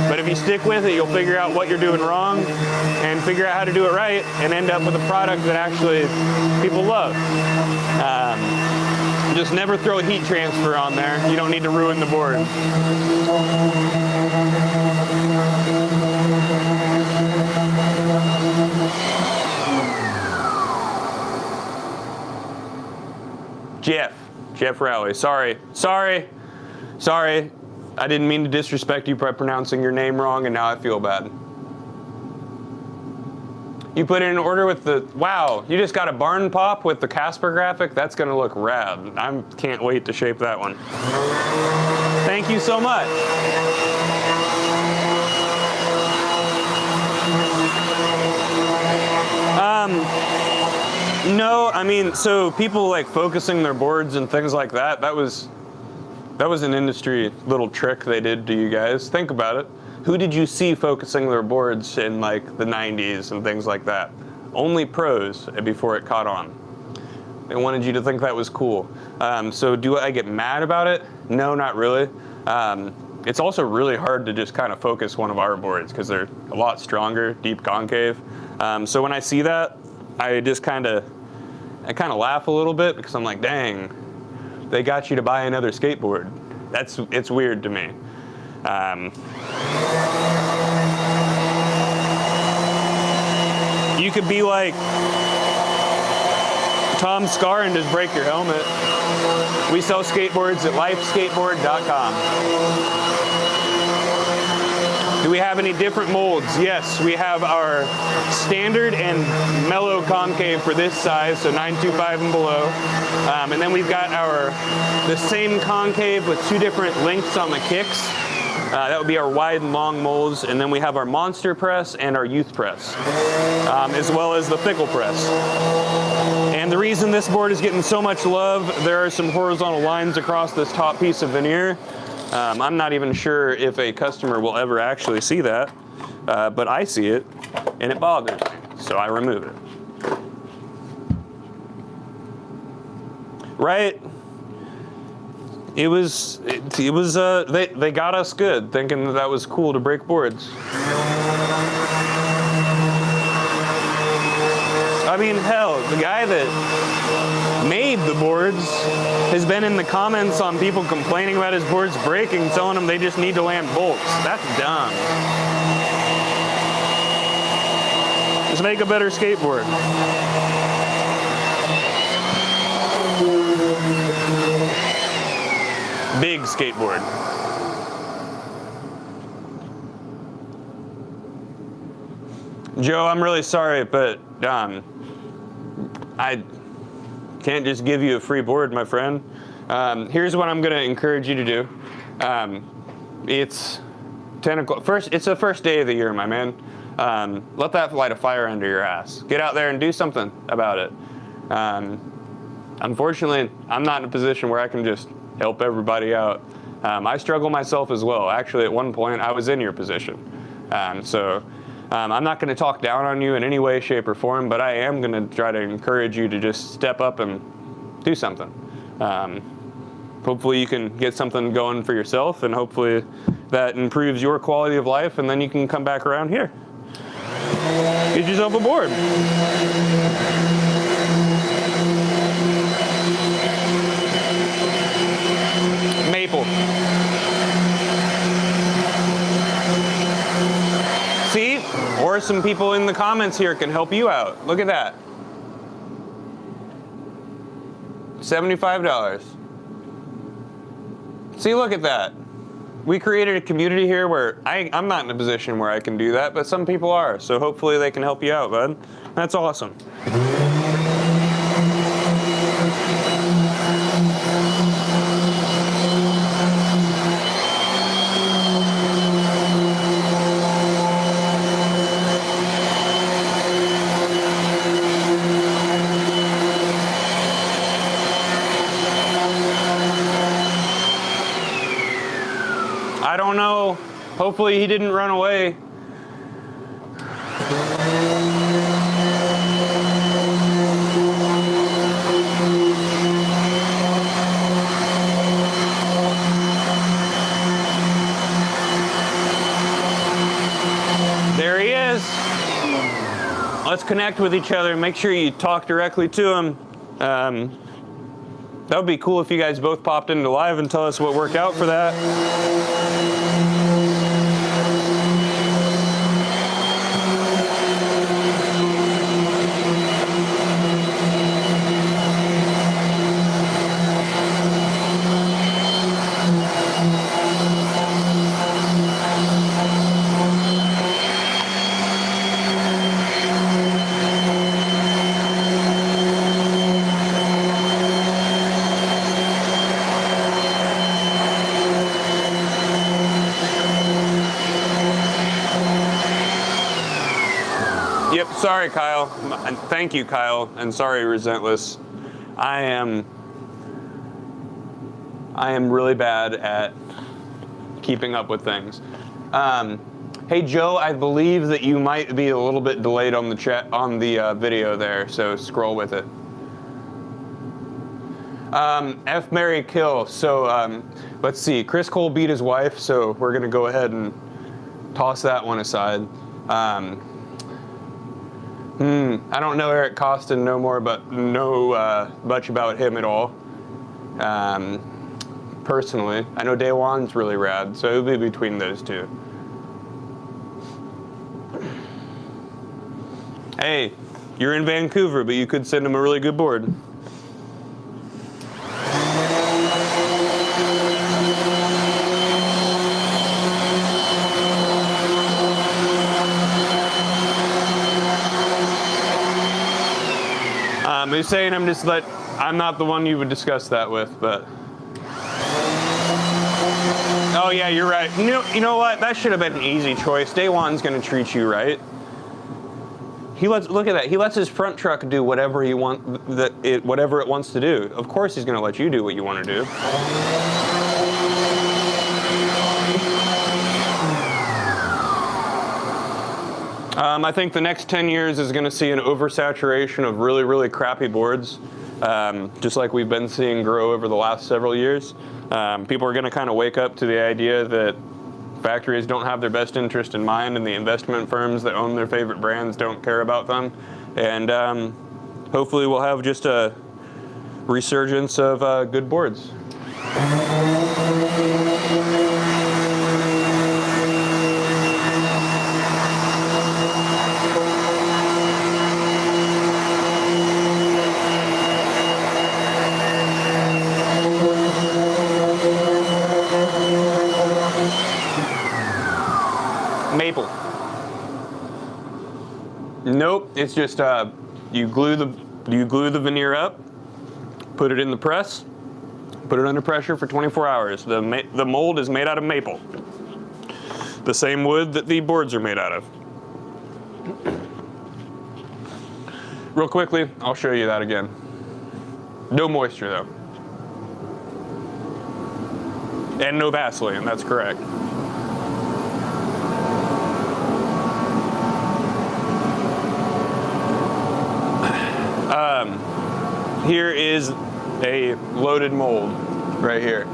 but if you stick with it, you'll figure out what you're doing wrong and figure out how to do it right and end up with a product that actually people love. Just never throw a heat transfer on there. You don't need to ruin the board. Jeff Rowley. Sorry. I didn't mean to disrespect you by pronouncing your name wrong, and now I feel bad. You put in an order with the, wow, you just got a barn pop with the Casper graphic? That's gonna look rad. I can't wait to shape that one. Thank you so much. No, I mean, so people like focusing their boards and things like that, that was an industry little trick they did to you guys. Think about it. Who did you see focusing their boards in like the 90s and things like that? Only pros before it caught on. They wanted you to think that was cool. So do I get mad about it? No, not really. It's also really hard to just kind of focus one of our boards because they're a lot stronger, deep concave. So when I see that, I kind of laugh a little bit because I'm like, dang, they got you to buy another skateboard. It's weird to me. You could be like Tom Scar and just break your helmet. We sell skateboards at lifeskateboard.com. Do we have any different molds? Yes, we have our standard and mellow concave for this size, so 925 and below. And then we've got the same concave with two different lengths on the kicks. That would be our wide and long molds, and then we have our monster press and our youth press, as well as the pickle press. And the reason this board is getting so much love, there are some horizontal lines across this top piece of veneer. I'm not even sure if a customer will ever actually see that, but I see it, and it bothers me, so I remove it. Right? They got us good, thinking that was cool to break boards. I mean, hell, the guy that made the boards has been in the comments on people complaining about his boards breaking, telling them they just need to land bolts. That's dumb. Just make a better skateboard. Big skateboard. Joe, I'm really sorry, but I can't just give you a free board, my friend. Here's what I'm going to encourage you to do. It's 10 o'clock. It's the first day of the year, my man. Let that light a fire under your ass. Get out there and do something about it. Unfortunately, I'm not in a position where I can just help everybody out. I struggle myself as well. Actually, at one point, I was in your position. I'm not going to talk down on you in any way, shape, or form, but I am going to try to encourage you to just step up and do something. Hopefully you can get something going for yourself, and hopefully that improves your quality of life, and then you can come back around here. Get yourself a board. Maple. See? Or some people in the comments here can help you out. Look at that. $75. See, look at that. We created a community here where I'm not in a position where I can do that, but some people are. So hopefully they can help you out, bud. That's awesome. I don't know. Hopefully he didn't run away. There he is. Let's connect with each other. Make sure you talk directly to him. That would be cool if you guys both popped into live and tell us what worked out for that. Yep, sorry, Kyle. Thank you, Kyle, and sorry, Resentless. I am really bad at keeping up with things. Hey, Joe, I believe that you might be a little bit delayed on the chat on the video there, so scroll with it. F, marry, kill. So let's see. Chris Cole beat his wife, so we're gonna go ahead and toss that one aside. I don't know Eric Costin no more, but know much about him at all. Personally, I know Daewon's really rad, so it'll be between those two. Hey, you're in Vancouver, but you could send him a really good board. He's saying I'm not the one you would discuss that with, but. Oh yeah, you're right. You know what? That should have been an easy choice. Day One's gonna treat you right. Look at that. He lets his front truck do whatever whatever it wants to do. Of course, he's gonna let you do what you want to do. I think the next 10 years is going to see an oversaturation of really, really crappy boards, just like we've been seeing grow over the last several years. People are going to kind of wake up to the idea that factories don't have their best interest in mind, and the investment firms that own their favorite brands don't care about them. And hopefully we'll have just a resurgence of good boards. Maple. Nope, it's just you glue the veneer up, put it in the press, put it under pressure for 24 hours. The mold is made out of maple, the same wood that the boards are made out of. Real quickly, I'll show you that again. No moisture though, and no Vaseline. That's correct. Here is a loaded mold right here.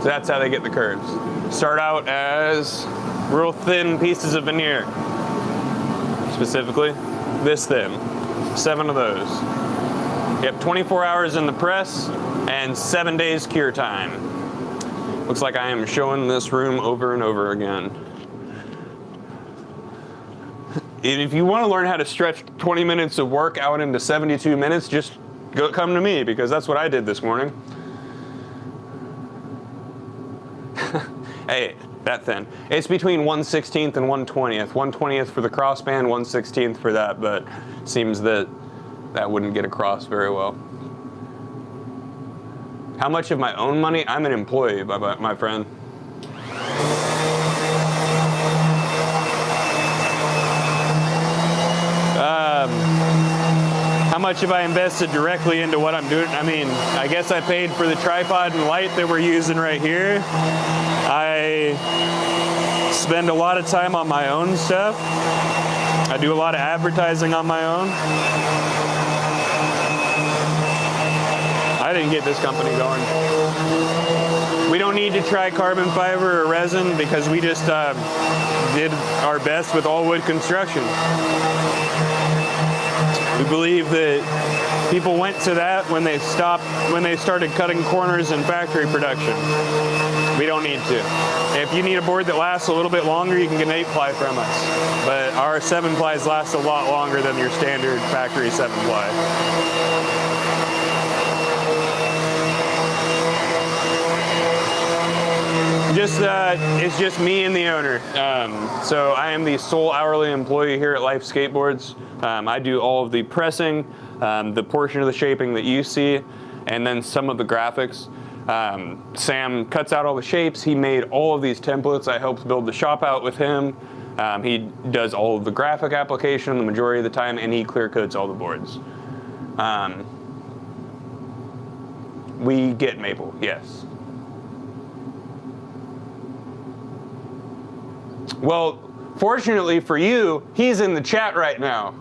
So that's how they get the curves. Start out as real thin pieces of veneer. Specifically, this thin. 7 of those. You have 24 hours in the press and 7 days cure time. Looks like I am showing this room over and over again. If you want to learn how to stretch 20 minutes of work out into 72 minutes, just come to me, because that's what I did this morning. Hey, that thin. It's between 1/16 and 1/20. 1/20 for the crossband, 1/16 for that, but it seems that wouldn't get across very well. How much of my own money? I'm an employee, my friend. How much have I invested directly into what I'm doing? I mean, I guess I paid for the tripod and light that we're using right here. I spend a lot of time on my own stuff. I do a lot of advertising on my own. I didn't get this company going. We don't need to try carbon fiber or resin because we just did our best with all wood construction. We believe that people went to that when they started cutting corners in factory production. We don't need to. If you need a board that lasts a little bit longer, you can get an 8-ply from us. But our 7-plies last a lot longer than your standard factory 7-ply. It's just me and the owner. So I am the sole hourly employee here at Life Skateboards. I do all of the pressing, the portion of the shaping that you see, and then some of the graphics. Sam cuts out all the shapes. He made all of these templates. I helped build the shop out with him. He does all of the graphic application the majority of the time, and he clear coats all the boards. We get maple, yes. Well, fortunately for you, he's in the chat right now.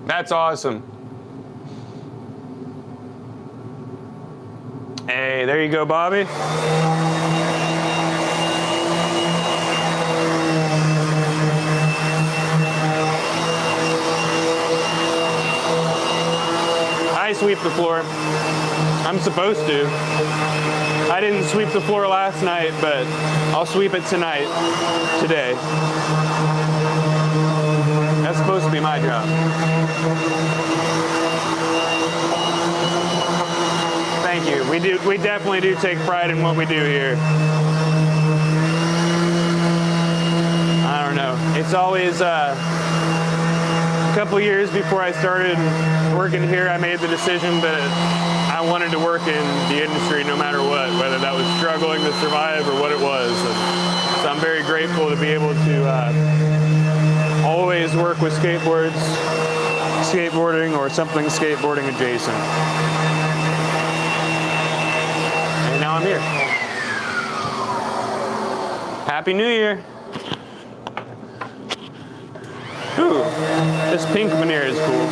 That's awesome. Hey, there you go, Bobby. I sweep the floor. I'm supposed to. I didn't sweep the floor last night, but I'll sweep it today. That's supposed to be my job. Thank you. We definitely do take pride in what we do here. I don't know. It's always A couple years before I started working here, I made the decision that I wanted to work in the industry no matter what, whether that was struggling to survive or what it was. And so I'm very grateful to be able to always work with skateboards, skateboarding, or something skateboarding adjacent. And now I'm here. Happy New Year. Ooh, this pink veneer is cool.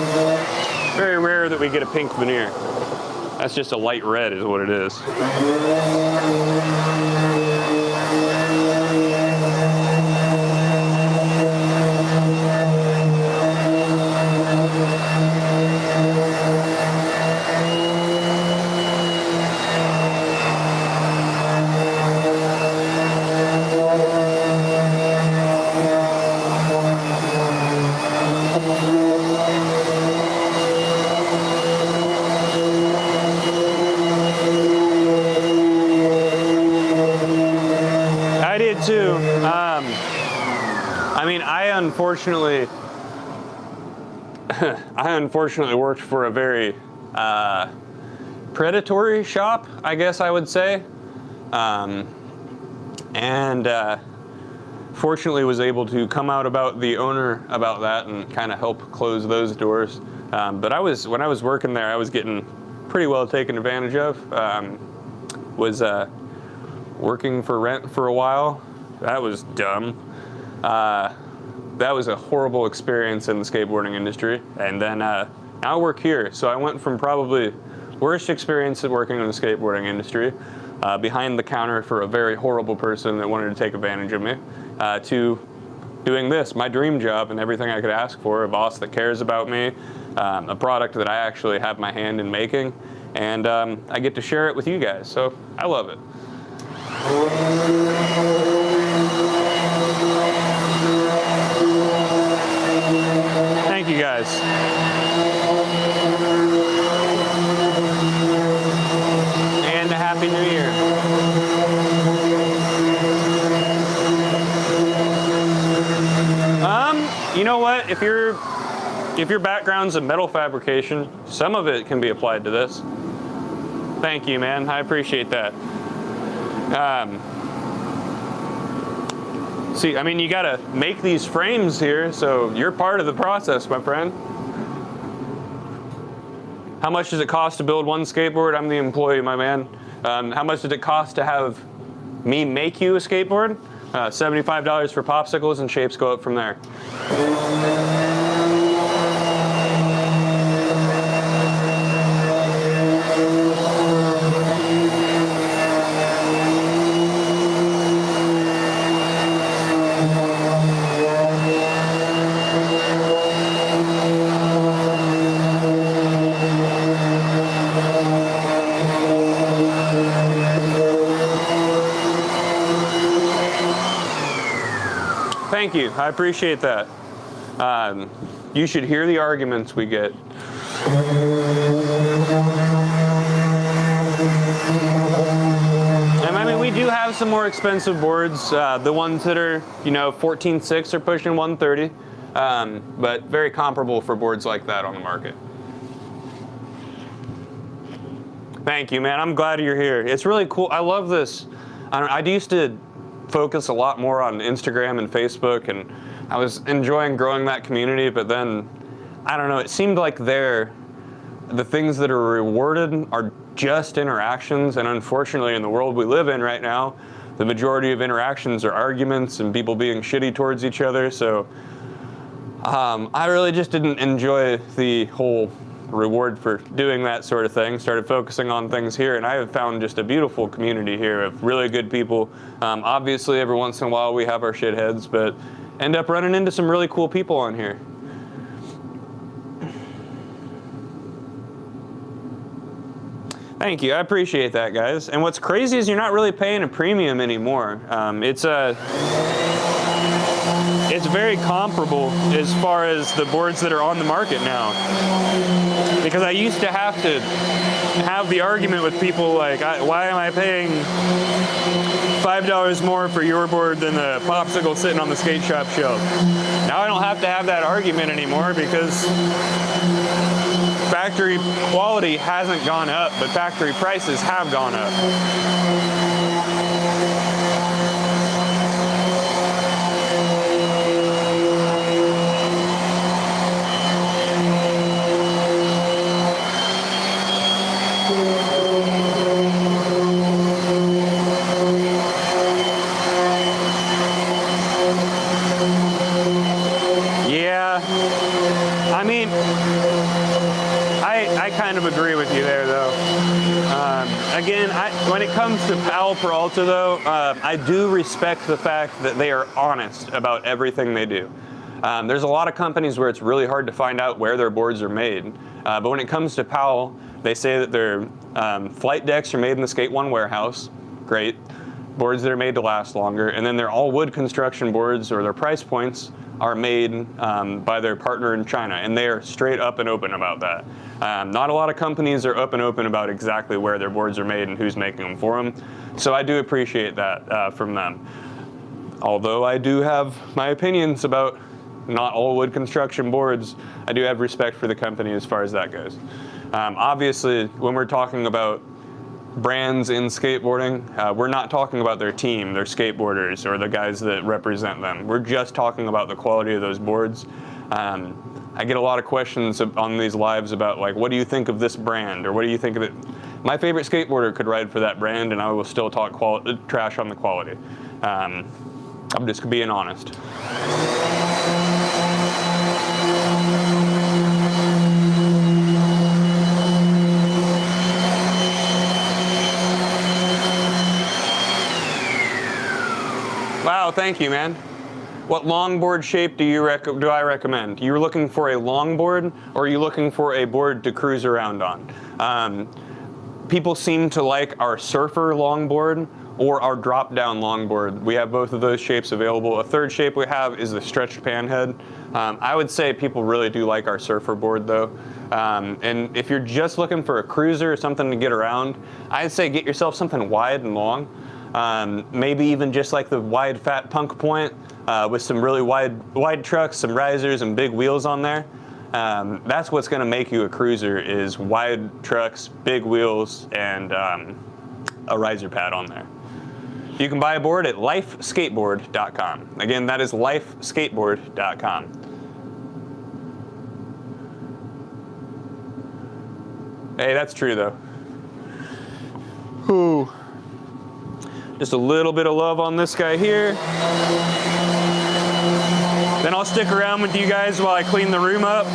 Very rare that we get a pink veneer. That's just a light red is what it is. Too. I mean, I unfortunately worked for a very predatory shop, I guess I would say, and fortunately was able to come out about the owner about that and kind of help close those doors. But when I was working there, I was getting pretty well taken advantage of. Was working for rent for a while. That was dumb. That was a horrible experience in the skateboarding industry. And then now I work here. So I went from probably worst experience of working in the skateboarding industry, behind the counter for a very horrible person that wanted to take advantage of me, to doing this, my dream job and everything I could ask for, a boss that cares about me, a product that I actually have my hand in making, and I get to share it with you guys. So I love it. Thank you guys. And a Happy New Year. You know what? If your background's in metal fabrication, some of it can be applied to this. Thank you, man. I appreciate that. See, I mean, you gotta make these frames here, so you're part of the process, my friend. How much does it cost to build one skateboard? I'm the employee, my man. How much does it cost to have me make you a skateboard? $75 for popsicles, and shapes go up from there. Thank you. I appreciate that. You should hear the arguments we get. And I mean, we do have some more expensive boards. The ones that are, 14.6 are pushing 130, but very comparable for boards like that on the market. Thank you, man. I'm glad you're here. It's really cool. I love this. I used to focus a lot more on Instagram and Facebook, and I was enjoying growing that community, but then, I don't know, it seemed like the things that are rewarded are just interactions, and unfortunately in the world we live in right now, the majority of interactions are arguments and people being shitty towards each other, so I really just didn't enjoy the whole reward for doing that sort of thing. Started focusing on things here, and I have found just a beautiful community here of really good people. Obviously, every once in a while we have our shitheads, but end up running into some really cool people on here. Thank you, I appreciate that, guys. And what's crazy is you're not really paying a premium anymore. It's it's very comparable as far as the boards that are on the market now. Because I used to have the argument with people like, why am I paying $5 more for your board than the popsicle sitting on the skate shop shelf? Now I don't have to have that argument anymore because factory quality hasn't gone up, but factory prices have gone up. I mean, I kind of agree with you there, though. Again, when it comes to Powell Peralta, though, I do respect the fact that they are honest about everything they do. There's a lot of companies where it's really hard to find out where their boards are made. But when it comes to Powell, they say that their flight decks are made in the Skate One warehouse. Great. Boards that are made to last longer. And then they're all wood construction boards, or their price points are made by their partner in China, and they are straight up and open about that. Not a lot of companies are up and open about exactly where their boards are made and who's making them for them. So I do appreciate that from them. Although I do have my opinions about not all wood construction boards, I do have respect for the company as far as that goes. Obviously, when we're talking about brands in skateboarding, we're not talking about their team, their skateboarders, or the guys that represent them. We're just talking about the quality of those boards. I get a lot of questions on these lives about, like, what do you think of this brand, or what do you think of it? My favorite skateboarder could ride for that brand, and I will still talk trash on the quality. I'm just being honest. Wow, thank you, man. What longboard shape do I recommend? You're looking for a longboard, or are you looking for a board to cruise around on? People seem to like our surfer longboard or our drop-down longboard. We have both of those shapes available. A third shape we have is the stretched panhead. I would say people really do like our surfer board, though. And if you're just looking for a cruiser or something to get around, I'd say get yourself something wide and long. Maybe even just like the wide fat punk point with some really wide trucks, some risers, and big wheels on there. That's what's going to make you a cruiser, is wide trucks, big wheels, and a riser pad on there. You can buy a board at lifeskateboard.com. Again, that is lifeskateboard.com. Hey, that's true, though. Ooh. Just a little bit of love on this guy here. Then I'll stick around with you guys while I clean the room up.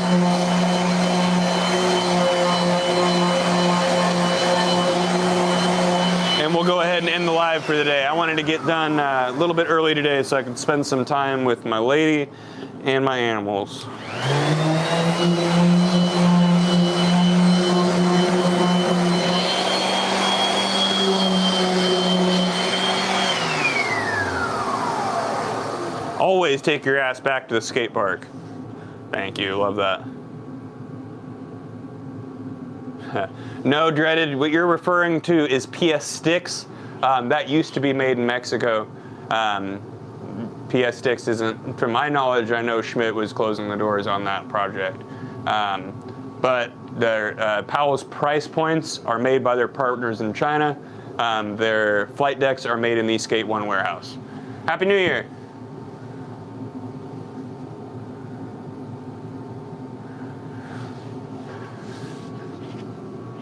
And we'll go ahead and end the live for the day. I wanted to get done a little bit early today so I could spend some time with my lady and my animals. Always take your ass back to the skate park. Thank you, love that. No, Dreaded, what you're referring to is PS Sticks. That used to be made in Mexico. PS Sticks isn't, from my knowledge, I know Schmidt was closing the doors on that project. But their Powell's price points are made by their partners in China. Their flight decks are made in the Skate One warehouse. Happy New Year.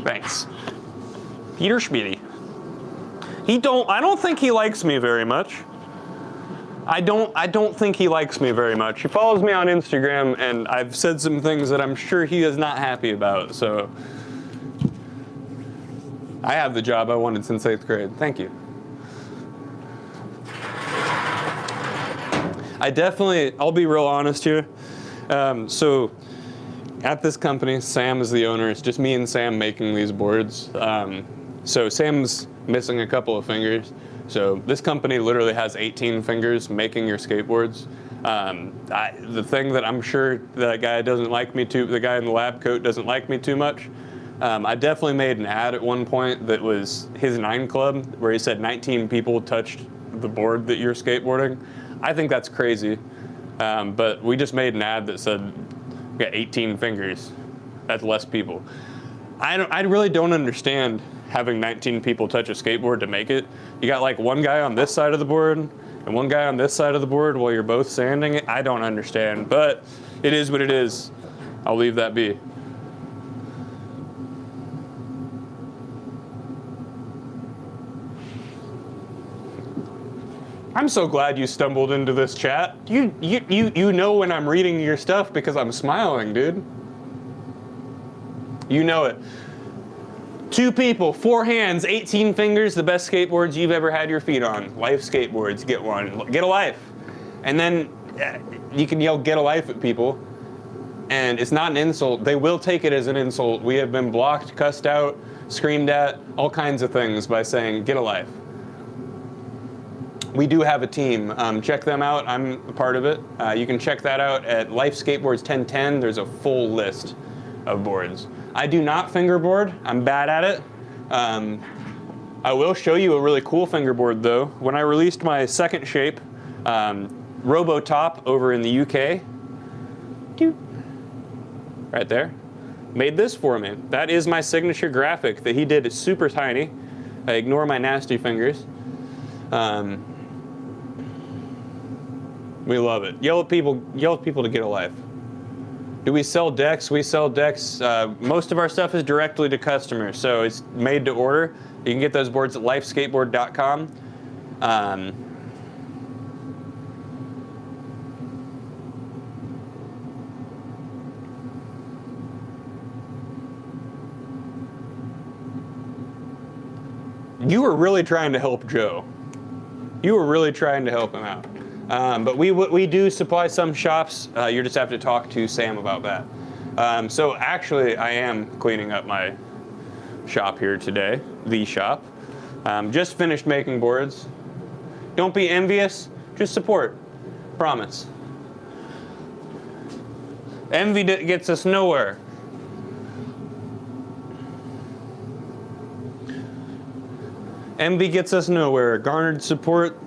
Thanks. Peter Schmitty. I don't think he likes me very much. I don't think he likes me very much. He follows me on Instagram, and I've said some things that I'm sure he is not happy about, so I have the job I wanted since 8th grade. Thank you. I'll be real honest here. So at this company, Sam is the owner. It's just me and Sam making these boards. So Sam's missing a couple of fingers. So this company literally has 18 fingers making your skateboards. The thing that I'm sure that guy doesn't like me too, the guy in the lab coat doesn't like me too much. I definitely made an ad at one point that was his 9 Club, where he said 19 people touched the board that you're skateboarding. I think that's crazy. But we just made an ad that said, we got 18 fingers. That's less people. I really don't understand having 19 people touch a skateboard to make it. You got like one guy on this side of the board and one guy on this side of the board while you're both sanding it. I don't understand, but it is what it is. I'll leave that be. I'm so glad you stumbled into this chat. You know when I'm reading your stuff because I'm smiling, dude. You know it. 2 people, 4 hands, 18 fingers, the best skateboards you've ever had your feet on. Life Skateboards, get one. Get a life. And then you can yell get a life at people. And it's not an insult. They will take it as an insult. We have been blocked, cussed out, screamed at, all kinds of things by saying get a life. We do have a team. Check them out. I'm a part of it. You can check that out at Life Skateboards 1010. There's a full list of boards. I do not fingerboard. I'm bad at it. I will show you a really cool fingerboard though. When I released my second shape, Robotop over in the UK, right there, made this for me. That is my signature graphic that he did. It's super tiny. I ignore my nasty fingers. We love it. Yell at people to get a life. Do we sell decks? We sell decks. Most of our stuff is directly to customers, so it's made to order. You can get those boards at lifeskateboard.com. You were really trying to help Joe. You were really trying to help him out. But we do supply some shops. You just have to talk to Sam about that. So actually, I am cleaning up my shop here today, the shop. Just finished making boards. Don't be envious, just support. Promise. Envy gets us nowhere. Envy gets us nowhere. Garnered support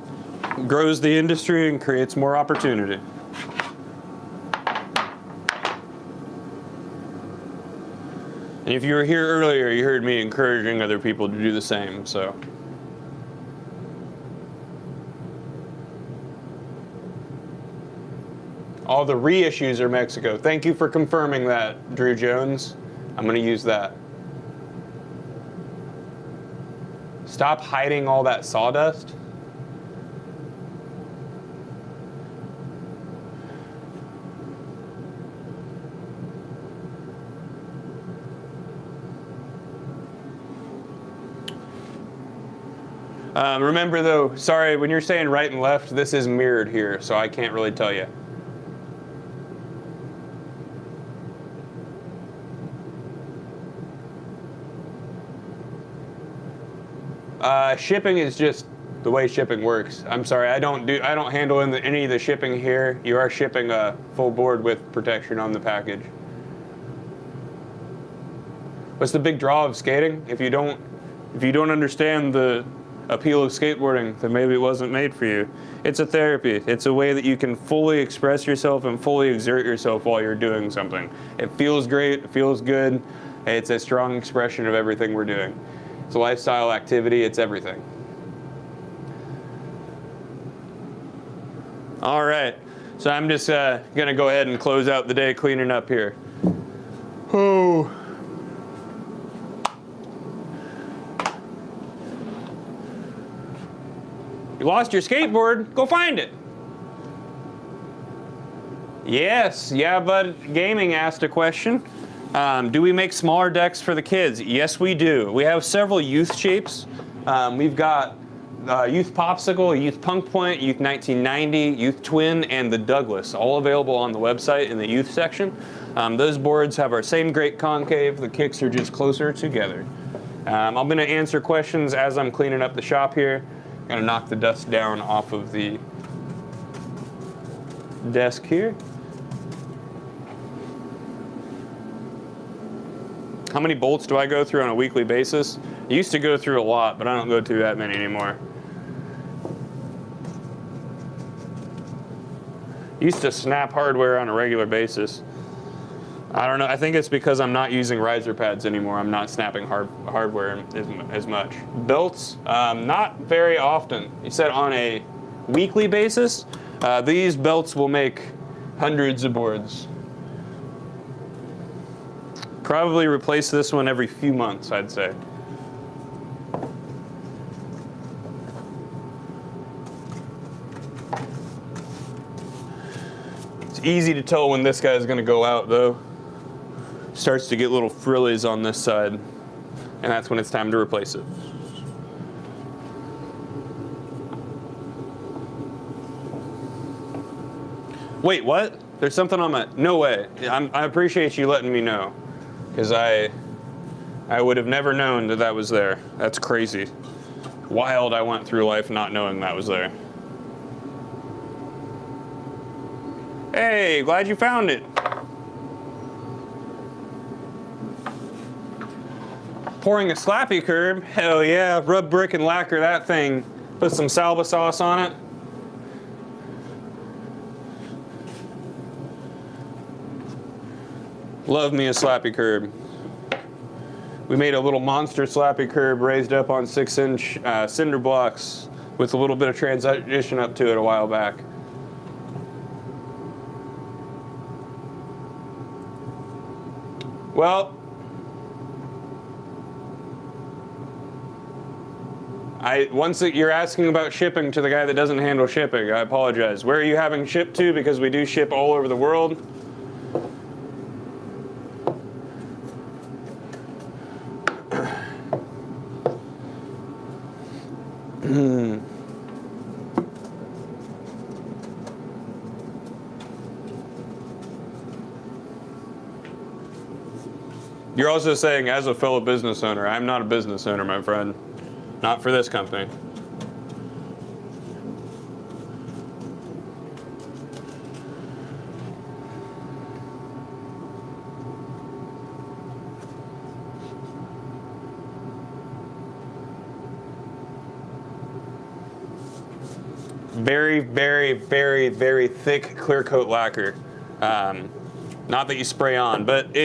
grows the industry and creates more opportunity. And if you were here earlier, you heard me encouraging other people to do the same, so. All the reissues are Mexico. Thank you for confirming that, Drew Jones. I'm gonna use that. Stop hiding all that sawdust. Remember though, sorry, when you're saying right and left, this is mirrored here, so I can't really tell you. Shipping is just the way shipping works. I'm sorry, I don't handle any of the shipping here. You are shipping a full board with protection on the package. What's the big draw of skating? If you don't understand the appeal of skateboarding, then maybe it wasn't made for you. It's a therapy. It's a way that you can fully express yourself and fully exert yourself while you're doing something. It feels great, it feels good. It's a strong expression of everything we're doing. It's a lifestyle activity, it's everything. All right, so I'm just gonna go ahead and close out the day cleaning up here. Oh. You lost your skateboard, go find it. Yes, yeah, but Gaming asked a question. Do we make smaller decks for the kids? Yes, we do. We have several youth shapes. We've got Youth Popsicle, Youth Punk Point, Youth 1990, Youth Twin, and the Douglas, all available on the website in the youth section. Those boards have our same great concave. The kicks are just closer together. I'm going to answer questions as I'm cleaning up the shop here. I'm going to knock the dust down off of the desk here. How many bolts do I go through on a weekly basis? I used to go through a lot, but I don't go through that many anymore. Used to snap hardware on a regular basis. I don't know, I think it's because I'm not using riser pads anymore. I'm not snapping hardware as much. Belts, not very often. You said on a weekly basis. These belts will make hundreds of boards. Probably replace this one every few months, I'd say. It's easy to tell when this guy's gonna go out though. Starts to get little frillies on this side, and that's when it's time to replace it. Wait, what? There's something on my, no way. I appreciate you letting me know, because I would have never known that that was there. That's crazy. Wild I went through life not knowing that was there. Hey, glad you found it. Pouring a slappy curb, hell yeah. Rub brick and lacquer that thing. Put some salsa sauce on it. Love me a slappy curb. We made a little monster slappy curb raised up on 6-inch cinder blocks with a little bit of transition up to it a while back. Well, once you're asking about shipping to the guy that doesn't handle shipping, I apologize. Where are you having shipped to? Because we do ship all over the world. You're also saying, as a fellow business owner, I'm not a business owner, my friend. Not for this company. Very, very, very, very thick clear coat lacquer. Not that you spray on, but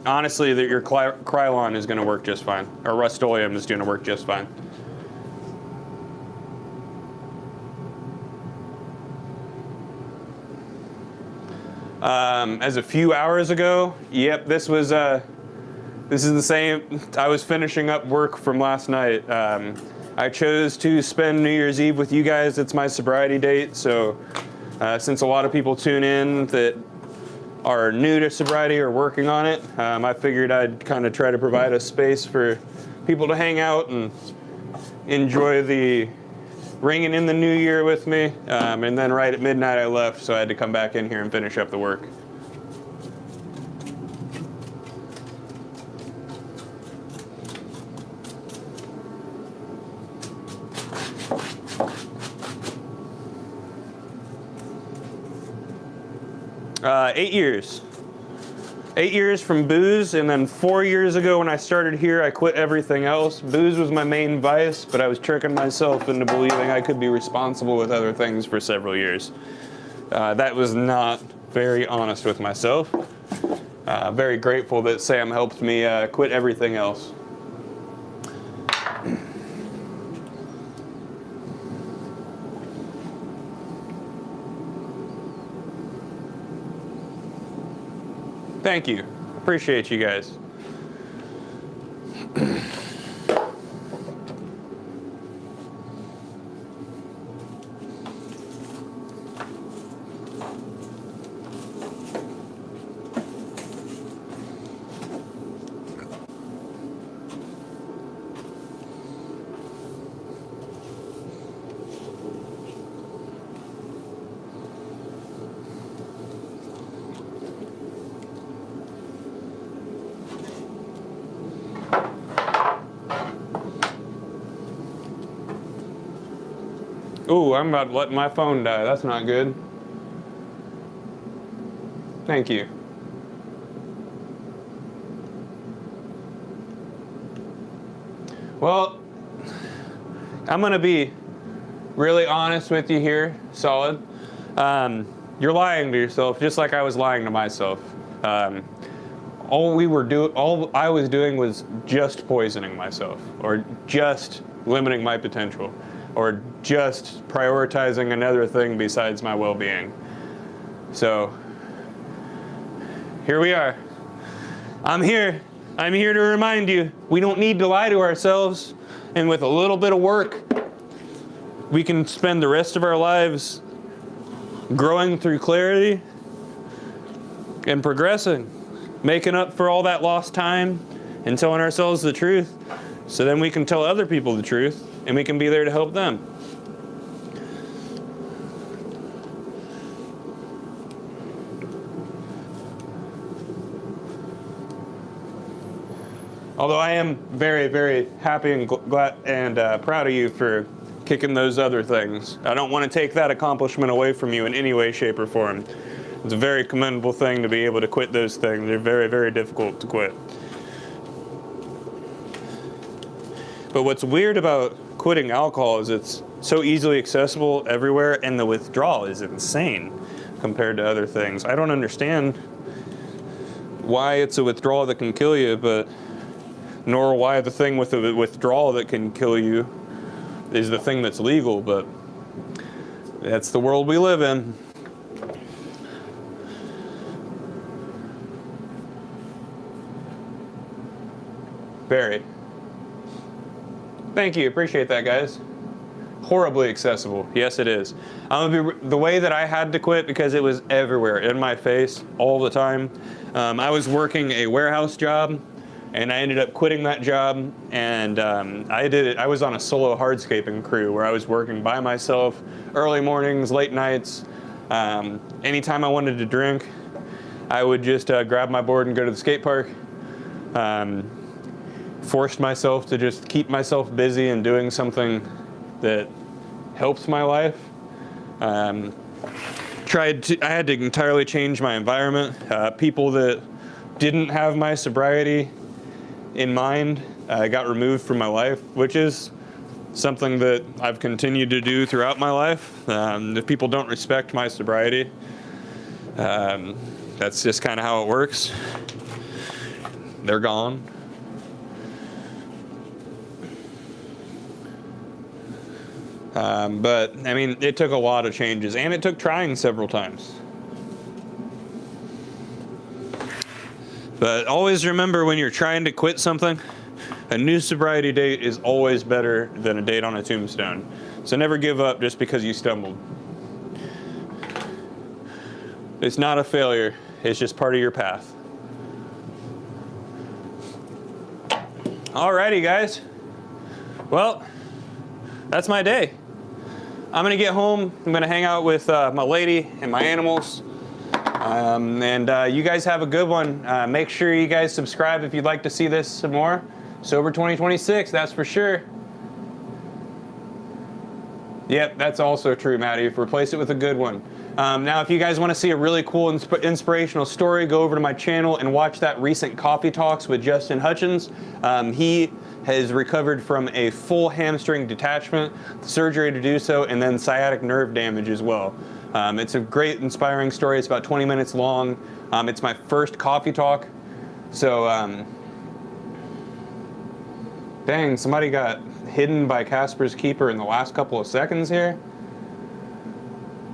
honestly, that your Krylon is going to work just fine. Or Rust-Oleum is going to work just fine. As a few hours ago, yep, this is the same. I was finishing up work from last night. I chose to spend New Year's Eve with you guys. It's my sobriety date, so since a lot of people tune in that are new to sobriety or working on it, I figured I'd kind of try to provide a space for people to hang out and enjoy the ringing in the new year with me. And then right at midnight I left, so I had to come back in here and finish up the work. Eight years. 8 years from booze, and then 4 years ago when I started here, I quit everything else. Booze was my main vice, but I was tricking myself into believing I could be responsible with other things for several years. That was not very honest with myself. Very grateful that Sam helped me quit everything else. Thank you. Appreciate you guys. Ooh, I'm about to let my phone die. That's not good. Thank you. Well, I'm gonna be really honest with you here, Solid. You're lying to yourself, just like I was lying to myself. All I was doing was just poisoning myself, or just limiting my potential, or just prioritizing another thing besides my well-being. So, here we are. I'm here to remind you, we don't need to lie to ourselves, and with a little bit of work, we can spend the rest of our lives growing through clarity and progressing, making up for all that lost time and telling ourselves the truth, so then we can tell other people the truth and we can be there to help them. Although I am very, very happy and glad and proud of you for kicking those other things. I don't want to take that accomplishment away from you in any way, shape, or form. It's a very commendable thing to be able to quit those things. They're very, very difficult to quit. But what's weird about quitting alcohol is it's so easily accessible everywhere, and the withdrawal is insane compared to other things. I don't understand why it's a withdrawal that can kill you, but nor why the thing with the withdrawal that can kill you is the thing that's legal, but that's the world we live in. Very. Thank you, appreciate that, guys. Horribly accessible, yes it is. The way that I had to quit, because it was everywhere, in my face, all the time. I was working a warehouse job, and I ended up quitting that job, and I was on a solo hardscaping crew where I was working by myself, early mornings, late nights. Anytime I wanted to drink, I would just grab my board and go to the skate park. Forced myself to just keep myself busy and doing something that helps my life. I had to entirely change my environment. People that didn't have my sobriety in mind got removed from my life, which is something that I've continued to do throughout my life. If people don't respect my sobriety, that's just kind of how it works. They're gone. But I mean, it took a lot of changes, and it took trying several times. But always remember, when you're trying to quit something, a new sobriety date is always better than a date on a tombstone. So never give up just because you stumbled. It's not a failure, it's just part of your path. Alrighty, guys. Well, that's my day. I'm gonna get home, I'm gonna hang out with my lady and my animals. You guys have a good one. Make sure you guys subscribe if you'd like to see this some more. Sober 2026, that's for sure. Yep, that's also true, Maddie. Replace it with a good one. Now, if you guys want to see a really cool inspirational story, go over to my channel and watch that recent Coffee Talks with Justin Hutchins. He has recovered from a full hamstring detachment, surgery to do so, and then sciatic nerve damage as well. It's a great, inspiring story. It's about 20 minutes long. It's my first Coffee Talk. So, dang, somebody got hidden by Casper's keeper in the last couple of seconds here.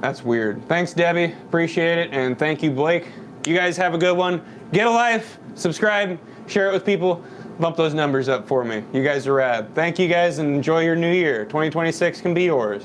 That's weird. Thanks, Debbie. Appreciate it. And thank you, Blake. You guys have a good one. Get a life. Subscribe. Share it with people. Bump those numbers up for me. You guys are rad. Thank you guys, and enjoy your new year. 2026 can be yours.